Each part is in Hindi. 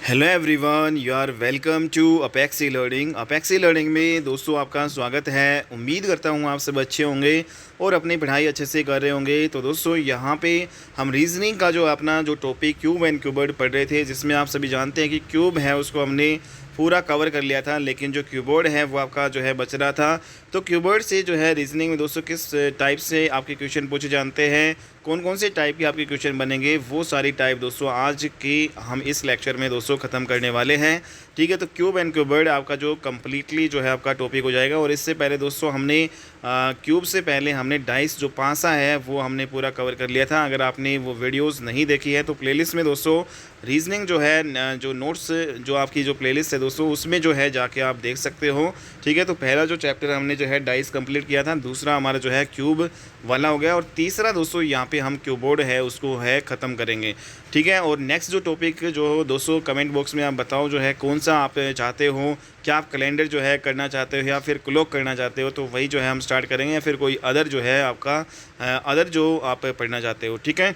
Hello everyone, you are welcome to Apexi learning. Apexi learning में दोस्तों आपका स्वागत है। उम्मीद करता हूँ आप सब अच्छे होंगे और अपनी पढ़ाई अच्छे से कर रहे होंगे। तो दोस्तों यहाँ पे हम रीजनिंग का जो अपना जो टॉपिक क्यूब एंड क्यूबर्ड पढ़ रहे थे, जिसमें आप सभी जानते हैं कि क्यूब है उसको हमने पूरा कवर कर लिया था, लेकिन जो क्यूबर्ड है वो आपका जो है बच रहा था। तो क्यूबर्ड से जो है रीजनिंग में दोस्तों किस टाइप से आपके क्वेश्चन पूछे जानते हैं, कौन कौन से टाइप के आपके क्वेश्चन बनेंगे, वो सारी टाइप दोस्तों आज की हम इस लेक्चर में दोस्तों ख़त्म करने वाले हैं। ठीक है, तो क्यूब एंड क्यूबर्ड आपका जो कम्प्लीटली जो है आपका टॉपिक हो जाएगा। और इससे पहले दोस्तों हमने क्यूब से पहले हमने डाइस जो पासा है वो हमने पूरा कवर कर लिया था। अगर आपने वो वीडियोस नहीं देखी है तो प्लेलिस्ट में दोस्तों रीजनिंग जो है जो नोट्स जो आपकी जो प्लेलिस्ट है दोस्तों उसमें जो है जाके आप देख सकते हो। ठीक है, तो पहला जो चैप्टर हमने जो है डाइस कंप्लीट किया था, दूसरा हमारा जो है क्यूब वाला हो गया और तीसरा दोस्तों यहाँ पे हम क्यूबोर्ड है उसको है ख़त्म करेंगे। ठीक है, और नेक्स्ट जो टॉपिक जो दोस्तों कमेंट बॉक्स में आप बताओ जो है कौन सा आप चाहते हो, क्या आप कैलेंडर जो है करना चाहते हो या फिर क्लॉक करना चाहते हो, तो वही जो है हम स्टार्ट करेंगे, या फिर कोई अदर जो है आपका अदर जो आप पढ़ना चाहते हो। ठीक है,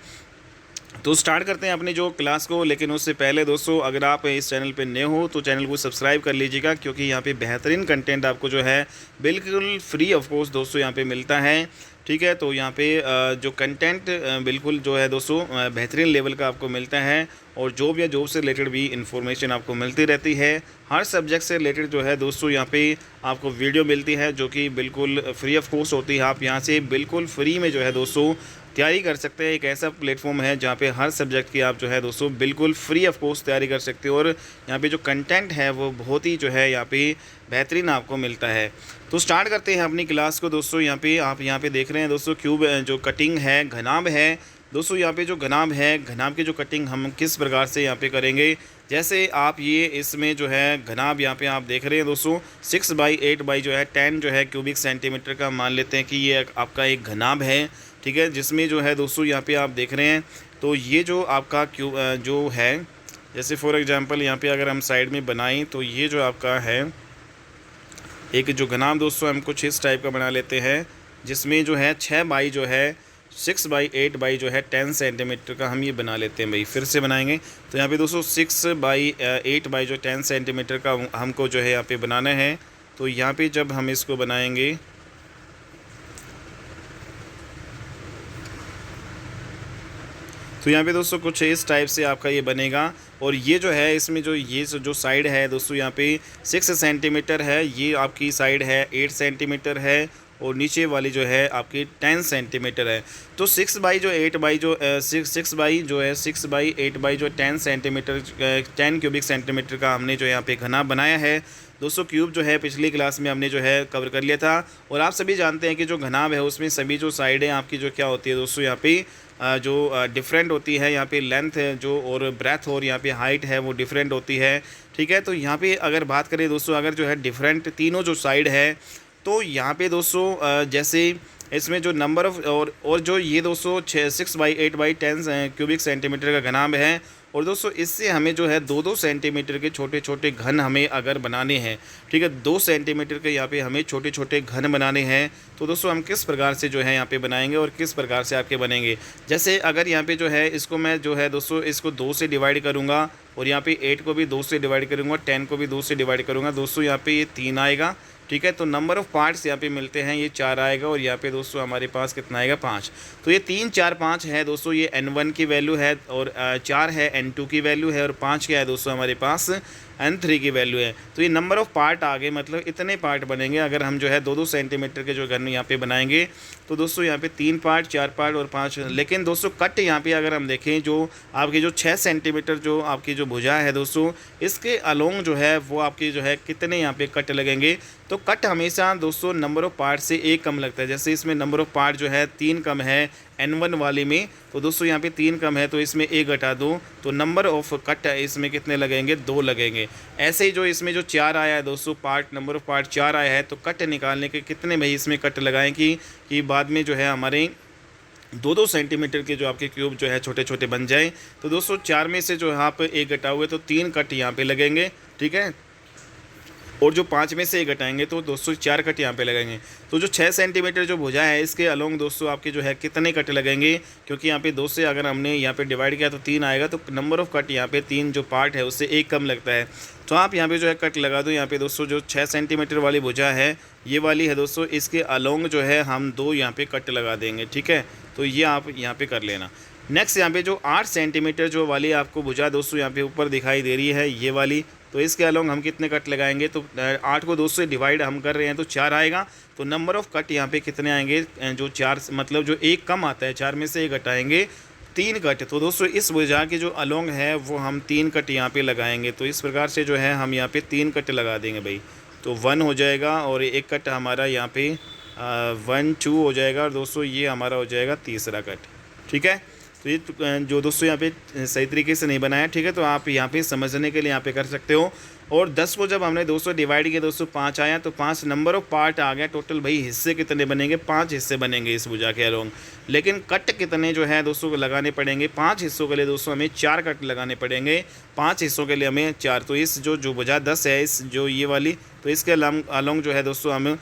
तो स्टार्ट करते हैं अपनी जो क्लास को। लेकिन उससे पहले दोस्तों अगर आप इस चैनल पे नए हो तो चैनल को सब्सक्राइब कर लीजिएगा, क्योंकि यहाँ पे बेहतरीन कंटेंट आपको जो है बिल्कुल फ्री ऑफ कोर्स दोस्तों यहाँ पे मिलता है। ठीक है, तो यहाँ पे जो कंटेंट बिल्कुल जो है दोस्तों बेहतरीन लेवल का आपको मिलता है, और जॉब या जॉब से रिलेटेड भी इंफॉर्मेशन आपको मिलती रहती है। हर सब्जेक्ट से रिलेटेड जो है दोस्तों यहाँ पे आपको वीडियो मिलती है जो कि बिल्कुल फ्री ऑफ कॉस्ट होती है। आप यहाँ से बिल्कुल फ्री में जो है दोस्तों तैयारी कर सकते हैं। एक ऐसा प्लेटफॉर्म है जहाँ पे हर सब्जेक्ट की आप जो है दोस्तों बिल्कुल फ्री ऑफ कॉस्ट तैयारी कर सकते हो, और यहाँ पे जो कंटेंट है वो बहुत ही जो है यहाँ पे बेहतरीन आपको मिलता है। तो स्टार्ट करते हैं अपनी क्लास को दोस्तों। यहाँ पे आप यहाँ पे देख रहे हैं दोस्तों क्यूब जो कटिंग है, घनाभ है दोस्तों। यहाँ पे जो घनाभ है, घनाभ की जो कटिंग हम किस प्रकार से यहाँ पे करेंगे, जैसे आप ये इसमें जो है घनाभ यहाँ पे आप देख रहे हैं दोस्तों 6/8 जो है 10 जो है क्यूबिक सेंटीमीटर का मान लेते हैं कि ये आपका एक घनाभ है। ठीक है, जिसमें जो है दोस्तों यहाँ पे आप देख रहे हैं तो ये जो आपका क्यूब जो है, जैसे फॉर एग्जांपल यहाँ पे अगर हम साइड में बनाएं तो ये जो आपका है एक जो घनाभ दोस्तों हम कुछ इस टाइप का बना लेते हैं, जिसमें जो है 6 जो है 6/8 जो है 10 सेंटीमीटर का हम ये बना लेते हैं। भाई फिर से बनाएंगे तो यहाँ पे दोस्तों 6/8 जो 10 सेंटीमीटर का हमको जो है यहाँ पे बनाना है। तो यहाँ पे जब हम इसको बनाएंगे तो यहाँ पे दोस्तों कुछ इस टाइप से आपका ये बनेगा। और ये जो है इसमें जो ये जो साइड है दोस्तों यहाँ पे 6 सेंटीमीटर है, ये आपकी साइड है 8 सेंटीमीटर है, और नीचे वाली जो है आपकी 10 सेंटीमीटर है। तो 6/8 जो 6/8 जो 10 सेंटीमीटर 10 क्यूबिक सेंटीमीटर का हमने जो यहाँ पे घना बनाया है दोस्तों। क्यूब जो है पिछली क्लास में हमने जो है कवर कर लिया था, और आप सभी जानते हैं कि जो घनाभ है उसमें सभी जो साइडें आपकी जो क्या होती है दोस्तों यहाँ पे जो डिफरेंट होती है। यहाँ पे लेंथ है जो और ब्रेथ और यहाँ पे हाइट है वो डिफरेंट होती है। ठीक है, तो यहाँ पे अगर बात करें दोस्तों, अगर जो है डिफरेंट तीनों जो साइड है, तो यहाँ पे दोस्तों जैसे इसमें जो नंबर ऑफ और जो ये दोस्तों 6/8/10 क्यूबिक सेंटीमीटर का घनाभ है, और दोस्तों इससे हमें जो है 2-2 सेंटीमीटर के छोटे छोटे घन हमें अगर बनाने हैं। ठीक है, 2 सेंटीमीटर के यहाँ पे हमें छोटे छोटे घन बनाने हैं। तो दोस्तों हम किस प्रकार से जो है यहाँ पे बनाएंगे और किस प्रकार से आपके बनेंगे, जैसे अगर यहाँ पे जो है इसको मैं जो है दोस्तों इसको 2 से डिवाइड करूँगा, और यहाँ पे 8 को भी 2 से डिवाइड करूँगा, 10 को भी 2 से डिवाइड करूँगा दोस्तों, यहाँ पे ये 3 आएगा। ठीक है, तो नंबर ऑफ़ पार्ट्स यहाँ पे मिलते हैं, ये 4 आएगा, और यहाँ पे दोस्तों हमारे पास कितना आएगा 5। तो ये 3 4 5 है दोस्तों, ये n1 की वैल्यू है, और 4 है n2 की वैल्यू है, और 5 क्या है दोस्तों हमारे पास n3 की वैल्यू है। तो ये नंबर ऑफ़ पार्ट आ गए, मतलब इतने पार्ट बनेंगे। अगर हम जो है 2-2 सेंटीमीटर के जो घन यहाँ पे बनाएंगे तो दोस्तों यहाँ पे 3 पार्ट 4 पार्ट और 5। लेकिन दोस्तों कट यहाँ पे अगर हम देखें जो आपकी जो 6 सेंटीमीटर जो आपकी जो भुजा है दोस्तों, इसके अलोंग जो है वो आपकी जो है कितने यहाँ पे कट लगेंगे। तो कट हमेशा दोस्तों नंबर ऑफ़ पार्ट से 1 कम लगता है। जैसे इसमें नंबर ऑफ़ पार्ट जो है 3 कम है n1 वाली में, तो दोस्तों यहाँ पे 3 कम है तो इसमें 1 घटा दो, तो नंबर ऑफ़ कट इसमें कितने लगेंगे 2 लगेंगे। ऐसे ही जो इसमें जो 4 आया है दोस्तों, पार्ट नंबर ऑफ़ पार्ट 4 आया है, तो कट निकालने के कितने भाई इसमें कट लगाएं कि बाद में जो है हमारे 2-2 सेंटीमीटर के जो आपके क्यूब जो है छोटे छोटे बन जाएं। तो दोस्तों 4 में से जो यहाँ पे 1 घटा हुए तो 3 कट यहाँ पे लगेंगे। ठीक है, और जो 5 में से 1 घटाएंगे तो दोस्तों 4 कट यहाँ पे लगेंगे। तो जो 6 सेंटीमीटर जो भुजा है इसके अलोंग दोस्तों आपके जो है कितने कट लगेंगे, क्योंकि यहाँ पे 2 से अगर हमने यहाँ पे डिवाइड किया तो 3 आएगा, तो नंबर ऑफ़ कट यहाँ पे 3 जो पार्ट है उससे 1 कम लगता है। तो आप यहाँ पे जो है कट लगा दो। यहाँ पे दोस्तों जो 6 सेंटीमीटर वाली भुजा है ये वाली है दोस्तों, इसके अलोंग जो है हम 2 यहाँ पे कट लगा देंगे, ठीक है। तो ये आप यहाँ पे कर लेना। नेक्स्ट यहाँ पे जो 8 सेंटीमीटर जो वाली आपको भुजा दोस्तों यहाँ पे ऊपर दिखाई दे रही है ये वाली, तो इसके अलोंग हम कितने कट लगाएंगे, तो 8 को 2 से डिवाइड हम कर रहे हैं तो 4 आएगा। तो नंबर ऑफ़ कट यहाँ पे कितने आएंगे, जो 4 मतलब जो 1 कम आता है 4 में से 1 घटाएंगे 3 कट। तो दोस्तों इस भुजा के जो अलोंग है वो हम 3 कट यहाँ पे लगाएंगे। तो इस प्रकार से जो है हम यहाँ पे 3 कट लगा देंगे भाई। तो 1 हो जाएगा और 1 कट हमारा यहाँ पे 1 2 हो जाएगा, और दोस्तों ये हमारा हो जाएगा तीसरा कट, ठीक है। तो ये जो दोस्तों यहाँ पे सही तरीके से नहीं बनाया, ठीक है। तो आप यहाँ पे समझने के लिए यहाँ पे कर सकते हो। और 10 को जब हमने दोस्तों डिवाइड किया दोस्तों 5 आया, तो 5 नंबर ऑफ पार्ट आ गया। टोटल भाई हिस्से कितने बनेंगे, 5 हिस्से बनेंगे इस भुजा के अलोंग। लेकिन कट कितने जो है दोस्तों लगाने पड़ेंगे, 5 हिस्सों के लिए दोस्तों हमें 4 कट लगाने पड़ेंगे। 5 हिस्सों के लिए हमें 4। तो इस जो भुजा 10 है, इस जो ये वाली, तो इसके अलोंग जो है दोस्तों हम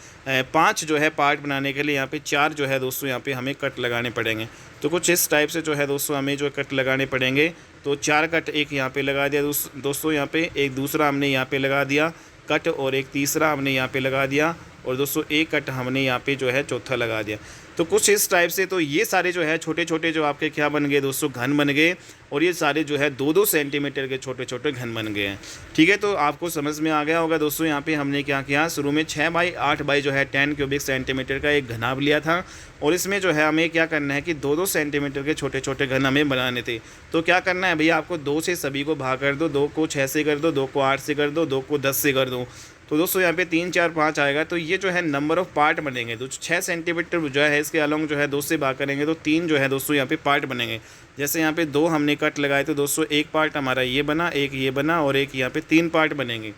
5 जो है पार्ट बनाने के लिए यहाँ पे 4 जो है दोस्तों यहाँ पे हमें कट लगाने पड़ेंगे। तो कुछ इस टाइप से जो है दोस्तों हमें जो कट लगाने पड़ेंगे। तो 4 कट एक यहाँ पे लगा दिया दोस्तों यहाँ पे, एक दूसरा हमने यहाँ पे लगा दिया कट, और एक तीसरा हमने यहाँ पे लगा दिया, और दोस्तों एक कट हमने यहाँ पे जो है चौथा लगा दिया। तो कुछ इस टाइप से तो ये सारे जो है छोटे छोटे जो आपके क्या बन गए दोस्तों, घन बन गए। और ये सारे जो है 2-2 सेंटीमीटर के छोटे छोटे घन बन गए हैं, ठीक है। तो आपको समझ में आ गया होगा दोस्तों। यहाँ पे हमने क्या किया, शुरू में 6 बाई 8 बाई जो है 10 क्यूबिक सेंटीमीटर का एक घनाभ लिया था, और इसमें जो है हमें क्या करना है कि 2-2 सेंटीमीटर के छोटे छोटे घन हमें बनाने थे। तो क्या करना है भैया, आपको 2 से सभी को भाग कर दो, 2 को 6 से कर दो, 2 को 8 से कर दो, 2 को 10 से कर दो। तो दोस्तों यहाँ पे 3 4 5 आएगा। तो ये जो है नंबर ऑफ़ पार्ट बनेंगे। तो 6 सेंटीमीटर जो है इसके अलोंग जो है 2 से भाग करेंगे तो 3 जो है दोस्तों यहाँ पे पार्ट बनेंगे। जैसे यहाँ पे 2 हमने कट लगाए तो दोस्तों एक पार्ट हमारा ये बना, एक ये बना, और एक यहाँ पे 3 पार्ट बनेंगे।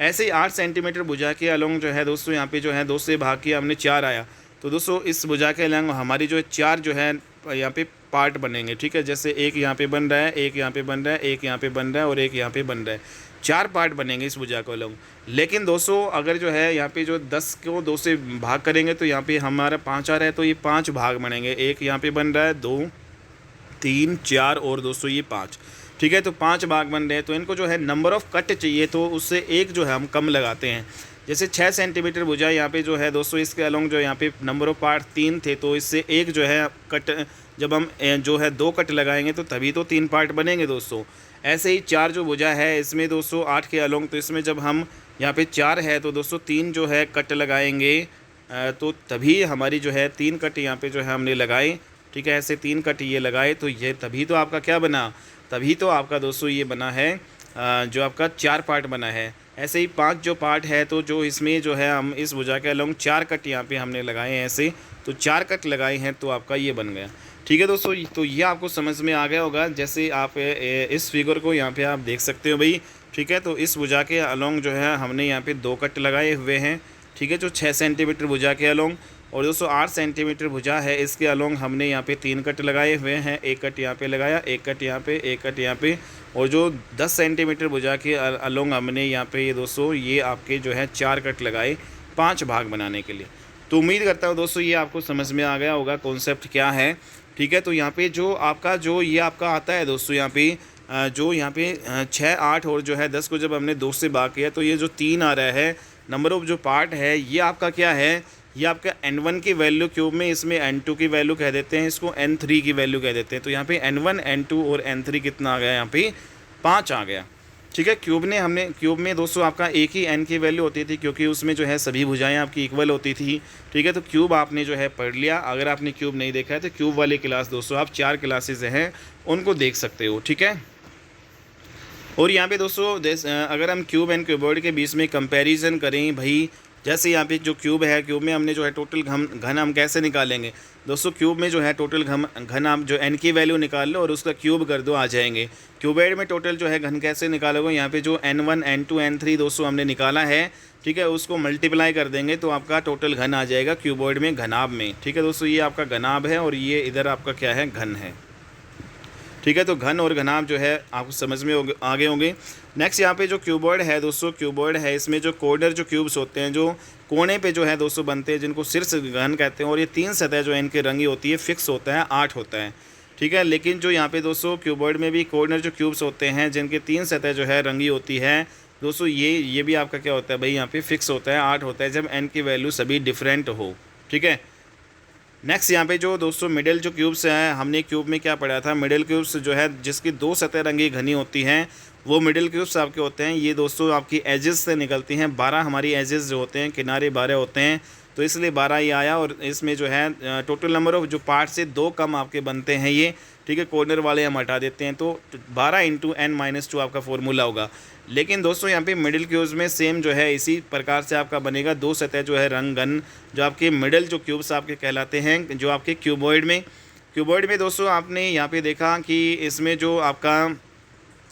ऐसे ही 8 सेंटीमीटर भुजा के अलोंग जो है दोस्तों यहाँ पे जो है 2 से भाग किया हमने 4 आया। तो दोस्तों इस भुजा के अलोंग हमारी जो है 4 जो है यहाँ पे पार्ट बनेंगे, ठीक है। जैसे एक यहाँ पे बन रहा है, एक यहाँ पे बन रहा है, एक यहाँ पे बन रहा है, और एक यहाँ पे बन रहा है। 4 पार्ट बनेंगे इस भुजा के अलोंग। लेकिन दोस्तों अगर जो है यहाँ पे जो 10 को 2 से भाग करेंगे तो यहाँ पे हमारा 5 आ रहा है, तो ये 5 भाग बनेंगे। एक यहाँ पे बन रहा है, 2 3 4 और दोस्तों ये 5, ठीक है। तो 5 भाग बन रहे हैं। तो इनको जो है नंबर ऑफ़ कट चाहिए, तो उससे एक जो है हम कम लगाते हैं। जैसे 6 सेंटीमीटर भुजा यहाँ पे जो है दोस्तों इसके अलोंग जो यहाँ पे नंबर ऑफ़ पार्ट 3 थे, तो इससे एक जो है कट जब हम जो है 2 कट लगाएंगे तो तभी तो 3 पार्ट बनेंगे दोस्तों। ऐसे ही 4 जो भुजा है इसमें दोस्तों 8 के अलोंग, तो इसमें जब हम यहाँ पे 4 है तो दोस्तों 3 जो है कट लगाएंगे, तो तभी हमारी जो है 3 कट यहाँ पे जो है हमने लगाए, ठीक है। ऐसे 3 कट ये लगाए तो ये तभी तो आपका क्या बना, तभी तो आपका दोस्तों ये बना है जो आपका 4 पार्ट बना है। ऐसे ही 5 जो पार्ट है, तो जो इसमें जो है हम इस भुजा के अलोंग 4 कट यहाँ पे हमने लगाए हैं ऐसे, तो 4 कट लगाए हैं तो आपका ये बन गया, ठीक है दोस्तों। तो ये आपको समझ में आ गया होगा। जैसे आप इस फिगर को यहाँ पे आप देख सकते हो भाई, ठीक है। तो इस भुजा के अलोंग जो है हमने यहाँ पे 2 कट लगाए हुए हैं, ठीक है, जो 6 सेंटीमीटर भुजा के अलोंग। और दोस्तों 8 सेंटीमीटर भुजा है, इसके अलोंग हमने यहाँ पे 3 कट लगाए हुए हैं। एक कट यहाँ पे लगाया, एक कट यहाँ पे, एक कट यहाँ पे। और जो 10 सेंटीमीटर भुजा के अलोंग हमने यहाँ पे ये दोस्तों ये आपके जो है 4 कट लगाए 5 भाग बनाने के लिए। तो उम्मीद करता हूँ दोस्तों ये आपको समझ में आ गया होगा कॉन्सेप्ट क्या है, ठीक है। तो यहाँ पे जो आपका जो ये आपका आता है दोस्तों, यहाँ पे जो यहाँ पे 6 8 और जो है 10 को जब हमने 2 से भाग किया तो ये जो 3 आ रहा है नंबर ऑफ जो पार्ट है, ये आपका क्या है, ये आपका n1 की वैल्यू क्यूब में, इसमें n2 की वैल्यू कह देते हैं, इसको n3 की वैल्यू कह देते हैं। तो यहाँ पे n1 n2 और n3 कितना आ गया, यहाँ पे 5 आ गया, ठीक है। क्यूब में दोस्तों आपका एक ही n की वैल्यू होती थी, क्योंकि उसमें जो है सभी भुजाएं आपकी इक्वल होती थी, ठीक है। तो क्यूब आपने जो है पढ़ लिया। अगर आपने क्यूब नहीं देखा है तो क्यूब वाली क्लास दोस्तों आप 4 क्लासेज हैं उनको देख सकते हो, ठीक है। और यहाँ पे दोस्तों अगर हम क्यूब एंड क्यूबॉइड के बीच में कंपैरिजन करें भाई, जैसे यहाँ पे जो क्यूब है, क्यूब में हमने जो है टोटल घन हम कैसे निकालेंगे दोस्तों, क्यूब में जो है टोटल घन आप जो n की वैल्यू निकाल लो और उसका क्यूब कर दो, आ जाएंगे। क्यूबॉइड में टोटल जो है घन कैसे निकालोगे, यहाँ पे जो n1 n2 n3 दोस्तों हमने निकाला है, ठीक है, उसको मल्टीप्लाई कर देंगे तो आपका टोटल घन आ जाएगा क्यूबॉइड में घनाभ में, ठीक है दोस्तों। ये आपका घनाभ है और ये इधर आपका क्या है, घन है, ठीक है, तो घन और घनाभ जो है आपको समझ में आगे होंगे। नेक्स्ट यहाँ पे जो क्यूबॉइड है दोस्तों, क्यूबॉइड है, इसमें जो कॉर्नर जो क्यूब्स होते हैं जो कोने पे जो है दोस्तों बनते हैं, जिनको शीर्ष घन कहते हैं, और ये 3 सतह जो है इनके रंगी होती है, फिक्स होता है, 8 होता है। ठीक है, लेकिन जो यहाँ पे दोस्तों क्यूबॉइड में भी कॉर्नर जो क्यूब्स होते हैं जिनके 3 सतह जो है रंगी होती है दोस्तों, ये भी आपका क्या होता है भाई, यहाँ पे फिक्स होता है, 8 होता है, जब n की वैल्यू सभी डिफरेंट हो। ठीक है, नेक्स्ट यहाँ पे जो दोस्तों मिडिल जो क्यूब्स हैं, हमने क्यूब में क्या पढ़ा था, मिडिल क्यूब्स जो है जिसकी 2 सतह रंगी घनी होती हैं, वो मिडिल क्यूब्स आपके होते हैं। ये दोस्तों आपकी एजेस से निकलती हैं, 12 हमारी एजेस जो होते हैं, किनारे 12 होते हैं, तो इसलिए 12 ही आया। और इसमें जो है टोटल नंबर ऑफ जो पार्ट से 2 कम आपके बनते हैं ये। ठीक है, कॉर्नर वाले हम हटा देते हैं, तो 12 इंटू n-2 आपका फॉर्मूला होगा। लेकिन दोस्तों यहाँ पे मिडिल क्यूब्स में सेम जो है इसी प्रकार से आपका बनेगा, 2 सतह जो है रंग घन जो आपके मिडिल जो क्यूब्स आपके कहलाते हैं, जो आपके क्यूबॉइड में दोस्तों आपने यहाँ पे देखा कि इसमें जो आपका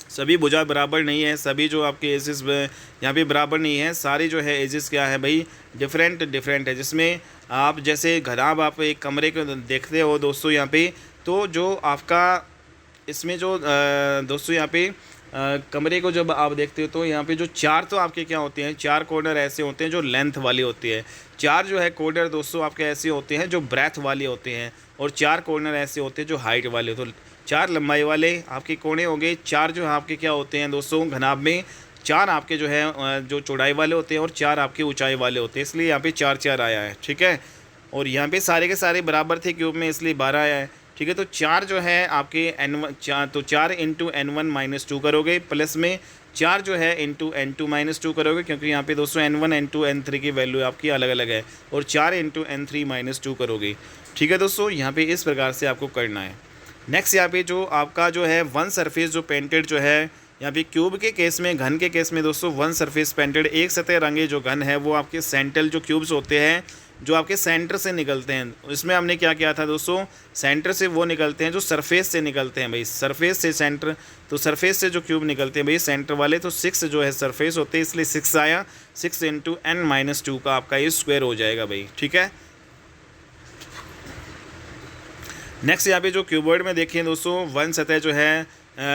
सभी भुजा बराबर नहीं है, सभी जो आपके एजेस यहाँ पे बराबर नहीं है, सारी जो है एजेस क्या है भाई, डिफरेंट है। जिसमें आप जैसे घनाभ आप एक कमरे को देखते हो दोस्तों यहाँ पे, तो जो आपका इसमें जो दोस्तों यहाँ पे कमरे को जब आप देखते हो तो यहाँ पे जो 4 तो आपके क्या होते हैं, 4 कॉर्नर ऐसे होते हैं जो लेंथ वाली होती है, 4 जो है कॉर्नर दोस्तों आपके ऐसे होते हैं जो ब्रेथ वाले होते हैं, और 4 कॉर्नर ऐसे होते हैं जो हाइट वाले। तो 4 लंबाई वाले आपके कोने हो गए, 4 जो आपके क्या होते हैं दोस्तों घनाभ में, 4 आपके जो है जो चौड़ाई वाले होते हैं, और 4 आपके ऊंचाई वाले होते हैं, इसलिए यहाँ पे 4 आया है। ठीक है, और यहाँ पे सारे के सारे बराबर थे क्यूब में, इसलिए 12 आया है। ठीक है, तो 4 जो है आपके तो 4 इंटू n1-2 करोगे, प्लस में 4 जो है इंटू n2-2 करोगे, क्योंकि यहाँ पे दोस्तों n1 n2 n3 की वैल्यू आपकी अलग अलग है, और 4 इंटू n3-2 करोगे। ठीक है दोस्तों, यहाँ पे इस प्रकार से आपको करना है। नेक्स्ट यहाँ पे जो आपका जो है वन सरफेस जो पेंटेड जो है, यहाँ पे क्यूब के केस में, घन के केस में दोस्तों वन सरफेस पेंटेड, एक सतह रंगे जो घन है वो आपके सेंट्रल जो क्यूब्स होते हैं जो आपके सेंटर से निकलते हैं। इसमें हमने क्या किया था दोस्तों, सेंटर से वो निकलते हैं जो सरफेस से निकलते हैं भाई, सरफेस से सेंटर, तो सरफेस से जो क्यूब निकलते हैं भाई सेंटर वाले, तो 6 जो है सरफेस होते हैं, इसलिए 6 आया, 6 इंटू n-2 का आपका ये स्क्वायर हो जाएगा भाई। ठीक है, नेक्स्ट यहाँ पे जो क्यूबॉइड में देखिए दोस्तों, वन सतह जो है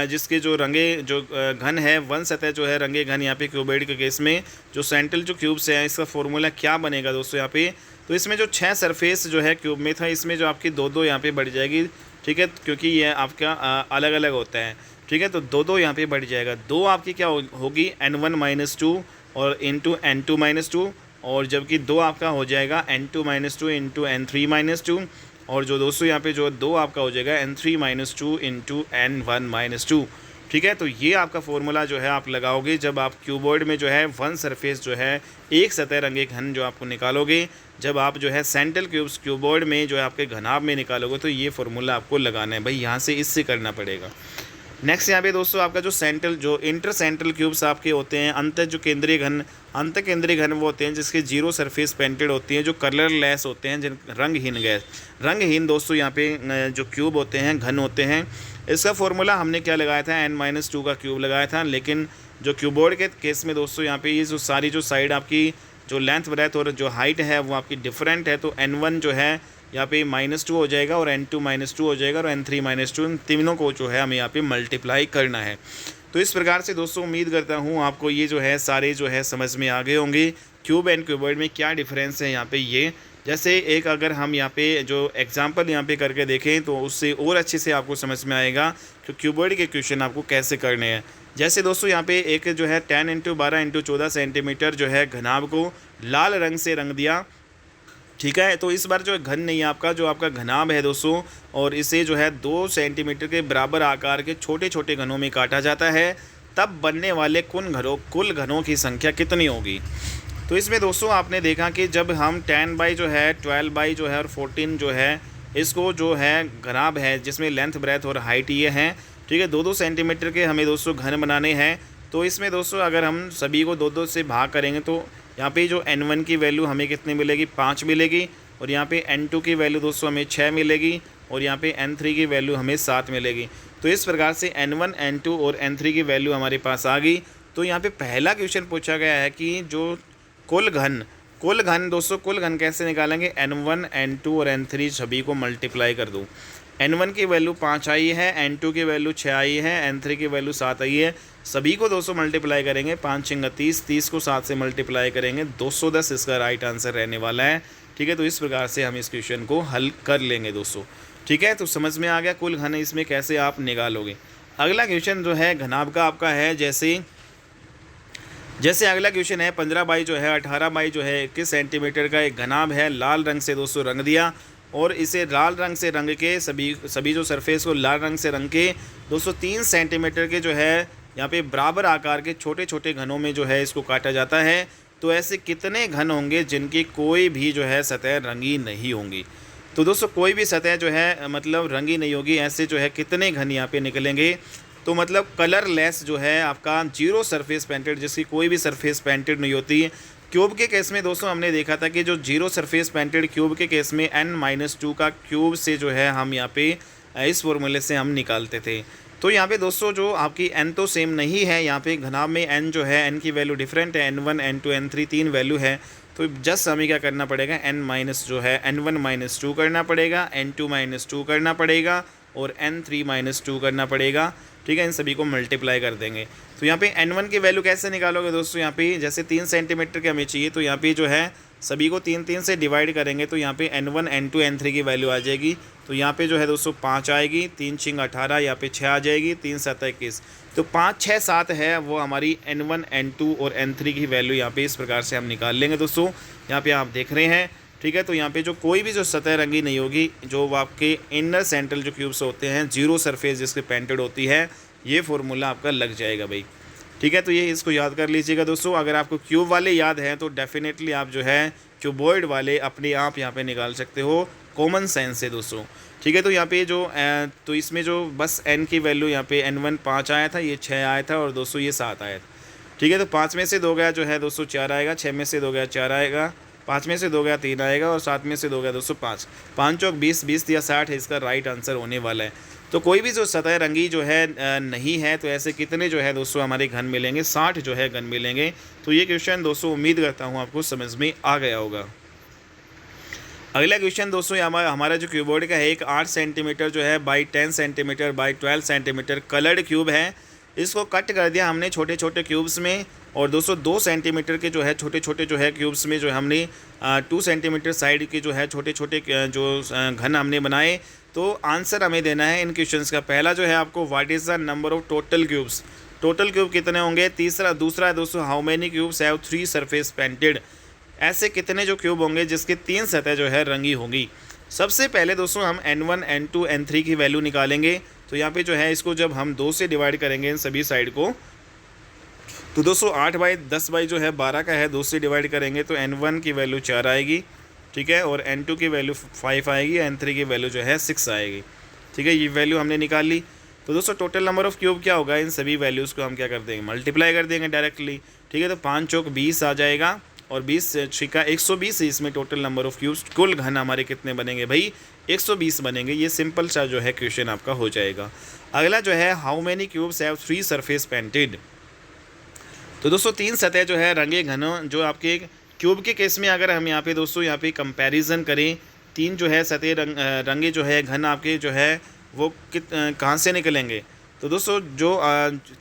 जिसके जो रंगे जो घन है, वन सतह जो है रंगे घन, यहाँ पे क्यूबॉइड के केस में जो सेंट्रल जो क्यूब्स हैं, इसका फॉर्मूला क्या बनेगा दोस्तों यहाँ पे, तो इसमें जो 6 सरफेस जो है क्यूब में था, इसमें जो आपकी 2-2 यहाँ पे बढ़ जाएगी। ठीक है, क्योंकि ये आपका अलग अलग होता है। ठीक है, तो 2-2 यहाँ पे बढ़ जाएगा, 2 आपकी क्या होगी n1-2 और इंटू n2-2, और जबकि 2 आपका हो जाएगा n2-2 इंटू n3-2, और जो दोस्तों यहाँ पे जो 2 आपका हो जाएगा n3-2 इंटू n1-2। ठीक है, तो ये आपका फॉर्मूला जो है आप लगाओगे जब आप क्यूबॉइड में जो है वन सरफेस जो है एक सतह रंगे घन जो आपको निकालोगे, जब आप जो है सेंट्रल क्यूब्स क्यूबॉइड में जो है आपके घनाभ में निकालोगे, तो ये फॉर्मूला आपको लगाना है भाई, यहाँ से इससे करना पड़ेगा। नेक्स्ट यहाँ पे दोस्तों आपका जो सेंट्रल जो इंटर सेंट्रल क्यूब्स आपके होते हैं, अंत केंद्रीय घन वो होते हैं जिसके 0 सरफेस पेंटेड होती हैं, जो कलरलेस होते हैं, जिन रंगहीन दोस्तों यहाँ पे जो क्यूब होते हैं घन होते हैं। इसका फॉर्मूला हमने क्या लगाया था, n-2 का क्यूब लगाया था, लेकिन जो क्यूबॉइड के केस में दोस्तों यहाँ पे ये जो सारी जो साइड आपकी जो लेंथ ब्रेथ और जो हाइट है वो आपकी डिफरेंट है, तो n1 जो है यहाँ पे -2 हो जाएगा, और n2-2 हो जाएगा, और n3-2, इन तीनों को जो है हमें यहाँ पे मल्टीप्लाई करना है। तो इस प्रकार से दोस्तों उम्मीद करता हूँ आपको ये जो है सारे जो है समझ में आ गए होंगे, क्यूब एंड क्यूबॉइड में क्या डिफरेंस है यहाँ पे। ये जैसे एक अगर हम यहाँ पे जो एग्जांपल यहाँ पे करके देखें तो उससे और अच्छे से आपको समझ में आएगा कि क्यूबॉइड के क्वेश्चन आपको कैसे करने हैं। जैसे दोस्तों यहाँ पे एक जो है 10 × 12 × 14 सेंटीमीटर जो है घनाभ को लाल रंग से रंग दिया। ठीक है, तो इस बार जो घन नहीं है आपका, जो आपका घनाभ है दोस्तों, और इसे जो है 2 सेंटीमीटर के बराबर आकार के छोटे छोटे घनों में काटा जाता है, तब बनने वाले कुल घनों की संख्या कितनी होगी। तो इसमें दोस्तों आपने देखा कि जब हम 10 बाई जो है 12 बाई जो है और 14 जो है इसको जो है घनाभ है जिसमें लेंथ ब्रेथ और हाइट ये हैं, ठीक है, 2-2 सेंटीमीटर के हमें दोस्तों घन बनाने हैं। तो इसमें दोस्तों अगर हम सभी को 2-2 से भाग करेंगे तो यहाँ पे जो n1 की वैल्यू हमें कितनी मिलेगी, 5 मिलेगी, और यहाँ पे n2 की वैल्यू दोस्तों हमें 6 मिलेगी, और यहाँ पे n3 की वैल्यू हमें 7 मिलेगी। तो इस प्रकार से n1, n2 और n3 की वैल्यू हमारे पास आ गई। तो यहाँ पे पहला क्वेश्चन पूछा गया है कि जो कुल घन दोस्तों, कुल घन कैसे निकालेंगे, n1, n2 और n3 सभी को मल्टीप्लाई कर दूँ। N1 की वैल्यू 5 आई है, N2 की वैल्यू 6 आई है, N3 की वैल्यू 7 आई है। सभी को 200 मल्टीप्लाई करेंगे, 5 6 30, 30 को 7 से मल्टीप्लाई करेंगे, 210 इसका राइट आंसर रहने वाला है। ठीक है, तो इस प्रकार से हम इस क्वेश्चन को हल कर लेंगे दोस्तों। ठीक है, तो समझ में आ गया कुल घन इसमें कैसे आप निकालोगे। अगला क्वेश्चन जो है घनाभ का आपका है, जैसे अगला क्वेश्चन है 15 बाई जो है 18 बाई जो है 21 सेंटीमीटर का एक घनाभ है, लाल रंग से दोस्तों रंग दिया, और इसे लाल रंग से रंग के सभी जो सरफेस को लाल रंग से रंग के दोस्तों 3 सेंटीमीटर के जो है यहाँ पे बराबर आकार के छोटे छोटे घनों में जो है इसको काटा जाता है। तो ऐसे कितने घन होंगे जिनकी कोई भी जो है सतह रंगी नहीं होंगी। तो दोस्तों कोई भी सतह जो है मतलब रंगी नहीं होगी, ऐसे जो है कितने घन यहाँ पे निकलेंगे। तो मतलब कलरलेस जो है आपका जीरो सरफेस पेंटेड, जिसकी कोई भी सरफेस पेंटेड नहीं होती। क्यूब के केस में दोस्तों हमने देखा था कि जो जीरो सरफेस पेंटेड क्यूब के केस में n-2 का क्यूब से जो है हम यहाँ पे इस फॉर्मूले से हम निकालते थे। तो यहाँ पे दोस्तों जो आपकी n तो सेम नहीं है, यहाँ पे घनाभ में n जो है n की वैल्यू डिफरेंट है, n1 n2 n3 तीन वैल्यू है। तो जस्ट हमें क्या करना पड़ेगा, n1 -2 करना पड़ेगा, n2 -2 करना पड़ेगा और n3 -2 करना पड़ेगा। ठीक है, इन सभी को मल्टीप्लाई कर देंगे। तो यहाँ पे n1 की वैल्यू कैसे निकालोगे दोस्तों, यहाँ पे जैसे 3 सेंटीमीटर के हमें चाहिए, तो यहाँ पे जो है सभी को 3 से डिवाइड करेंगे, तो यहाँ पे n1 n2 n3 की वैल्यू आ जाएगी। तो यहाँ पे जो है दोस्तों 5 आएगी, 3 6 18, यहाँ पे 6 आ जाएगी, 3 7 21। तो 5 6 7 है वो हमारी n1 n2 और n3 की वैल्यू यहाँ पे इस प्रकार से हम निकाल लेंगे दोस्तों। यहाँ पे आप देख रहे हैं। ठीक है, तो यहाँ पे जो कोई भी जो सतह रंगी नहीं होगी, जो आपके इनर सेंट्रल जो क्यूब्स होते हैं, जीरो सरफेस जिसके पेंटेड होती है, ये फॉर्मूला आपका लग जाएगा भाई। ठीक है, तो ये इसको याद कर लीजिएगा दोस्तों। अगर आपको क्यूब वाले याद हैं तो डेफिनेटली आप जो है क्यूबॉइड वाले अपने आप यहाँ पे निकाल सकते हो कॉमन सेंस से दोस्तों। ठीक है, तो यहाँ पे जो तो इसमें जो बस n की वैल्यू यहाँ पे n1 5 आया था, ये 6 आया था और दोस्तों ये 7 आया था। ठीक है, तो 5 में से 2 गया जो है दोस्तों 4 आएगा, 6 में से 2 गया 4 आएगा, 5 में से 2 गया 3 आएगा और 7 में से 2 गया दोस्तों 5। 5 चौक 20, 20 या 60 है इसका राइट आंसर होने वाला है। तो कोई भी जो सतह रंगी जो है नहीं है, तो ऐसे कितने जो है दोस्तों हमारे घन मिलेंगे, 60 जो है घन मिलेंगे। तो ये क्वेश्चन दोस्तों उम्मीद करता हूँ आपको समझ में आ गया होगा। अगला क्वेश्चन दोस्तों हमारा जो क्यूबॉइड का है, एक 8 सेंटीमीटर जो है by 10 centimetre by 12 centimetre coloured cube है। इसको कट कर दिया हमने छोटे छोटे क्यूब्स में, और दोस्तों 2 सेंटीमीटर के जो है छोटे छोटे जो है क्यूब्स में जो हमने 2 सेंटीमीटर साइड के जो है छोटे छोटे जो घन हमने बनाए। तो आंसर हमें देना है इन क्वेश्चंस का। पहला जो है आपको what is the number of total cubes, total cube कितने होंगे। दूसरा है दोस्तों how many cubes have 3 surface painted, ऐसे कितने जो क्यूब होंगे जिसकी 3 सतह जो है रंगी होगी। सबसे पहले दोस्तों हम n1 n2 n3 की वैल्यू निकालेंगे। तो यहाँ पे जो है इसको जब हम 2 से डिवाइड करेंगे इन सभी साइड को, तो दोस्तों 8 बाई 10 बाई जो है 12 का है, 2 से डिवाइड करेंगे तो n1 की वैल्यू 4 आएगी। ठीक है, और n2 की वैल्यू 5 आएगी, n3 की वैल्यू जो है 6 आएगी। ठीक है, ये वैल्यू हमने निकाल ली। तो दोस्तों टोटल नंबर ऑफ़ क्यूब क्या होगा, इन सभी वैल्यूज़ को हम क्या कर देंगे, मल्टीप्लाई कर देंगे डायरेक्टली। ठीक है, तो 5 चौक 20 आ जाएगा और 20 छिका 120 है इसमें टोटल नंबर ऑफ़ क्यूब्स। कुल घन हमारे कितने बनेंगे भाई, 120 बनेंगे। ये सिंपल सा जो है क्वेश्चन आपका हो जाएगा। अगला जो है how many cubes have 3 surface painted. तो दोस्तों 3 सतह जो है रंगे घनों, जो आपके क्यूब के केस में अगर हम यहाँ पे दोस्तों यहाँ पे कंपैरिजन करें, 3 जो है सतह रंगे जो है घन आपके जो है वो कहाँ से निकलेंगे। तो दोस्तों जो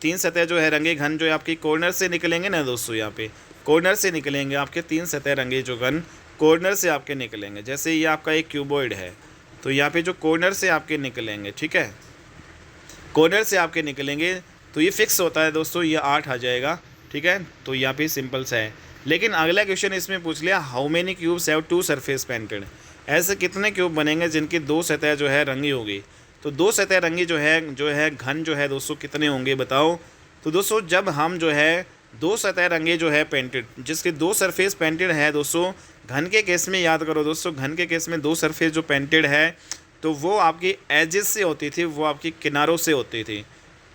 3 सतह जो है रंगे घन जो है आपकी कॉर्नर से निकलेंगे ना दोस्तों, यहाँ पे कॉर्नर से निकलेंगे आपके 3 सतह रंगे जो घन कॉर्नर से आपके निकलेंगे। जैसे ये आपका एक क्यूबॉइड है, तो यहाँ पे जो कॉर्नर से आपके निकलेंगे, ठीक है, कॉर्नर से आपके निकलेंगे, तो ये फिक्स होता है दोस्तों, ये 8 आ जाएगा। ठीक है, तो यहाँ पे सिंपल सा है। लेकिन अगला क्वेश्चन इसमें पूछ लिया how many cubes have 2 surface painted, ऐसे कितने क्यूब बनेंगे जिनकी 2 सतह जो है रंगी होगी। तो 2 सतह रंगी जो है घन जो है दोस्तों कितने होंगे बताओ। तो दोस्तों जब हम जो है 2 सतह रंगे जो है पेंटेड, जिसके 2 सरफेस पेंटेड है दोस्तों, घन के केस में याद करो दोस्तों, घन के केस में 2 सरफेस जो पेंटेड है तो वो आपकी एजेस से होती थी, वो आपकी किनारों से होती थी।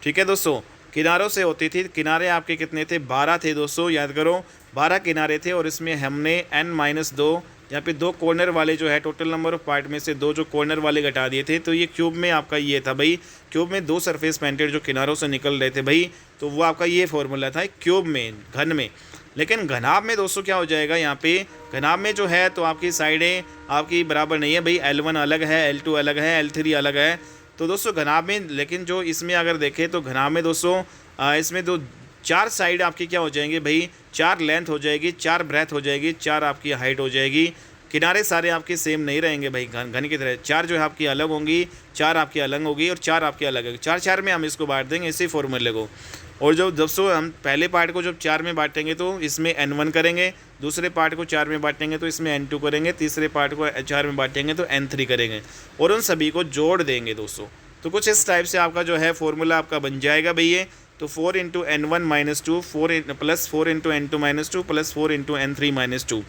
ठीक है दोस्तों, किनारों से होती थी। किनारे आपके कितने थे, 12 थे दोस्तों, याद करो 12 किनारे थे। और इसमें हमने n-2 यहाँ पे 2 कॉर्नर वाले जो है टोटल नंबर ऑफ पार्ट में से 2 जो कॉर्नर वाले घटा दिए थे। तो ये क्यूब में आपका ये था भाई, क्यूब में 2 सरफेस पेंटेड जो किनारों से निकल रहे थे भाई, तो वो आपका ये फॉर्मूला था क्यूब में, घन में। लेकिन घनाभ में दोस्तों क्या हो जाएगा, यहाँ पे घनाभ में जो है तो आपकी साइडें आपकी बराबर नहीं है भाई, L1 अलग है, L2 अलग है, L3 अलग है। तो दोस्तों घनाभ में, लेकिन जो इसमें अगर देखें तो घनाभ में दोस्तों इसमें तो 4 साइड आपकी क्या हो जाएंगे भाई, 4 लेंथ हो जाएगी, 4 ब्रेथ हो जाएगी, 4 आपकी हाइट हो जाएगी। किनारे सारे आपके सेम नहीं रहेंगे भाई, घन की तरह 4 जो है आपकी अलग होंगी, 4 आपकी अलग होगी और 4 आपकी अलग है। 4 में हम इसको बांट देंगे इसी फॉर्मूले को। और जो दोस्तों हम पहले पार्ट को जब 4 में बांटेंगे तो इसमें N1 करेंगे, दूसरे पार्ट को 4 में बांटेंगे तो इसमें N2 करेंगे, तीसरे पार्ट को 4 में बांटेंगे तो N3 करेंगे और उन सभी को जोड़ देंगे दोस्तों। तो कुछ इस टाइप से आपका जो है फॉर्मूला आपका बन जाएगा भैया। तो 4 into N1 minus 2 plus 4 into N2 minus 2 plus 4 into N3 minus 2।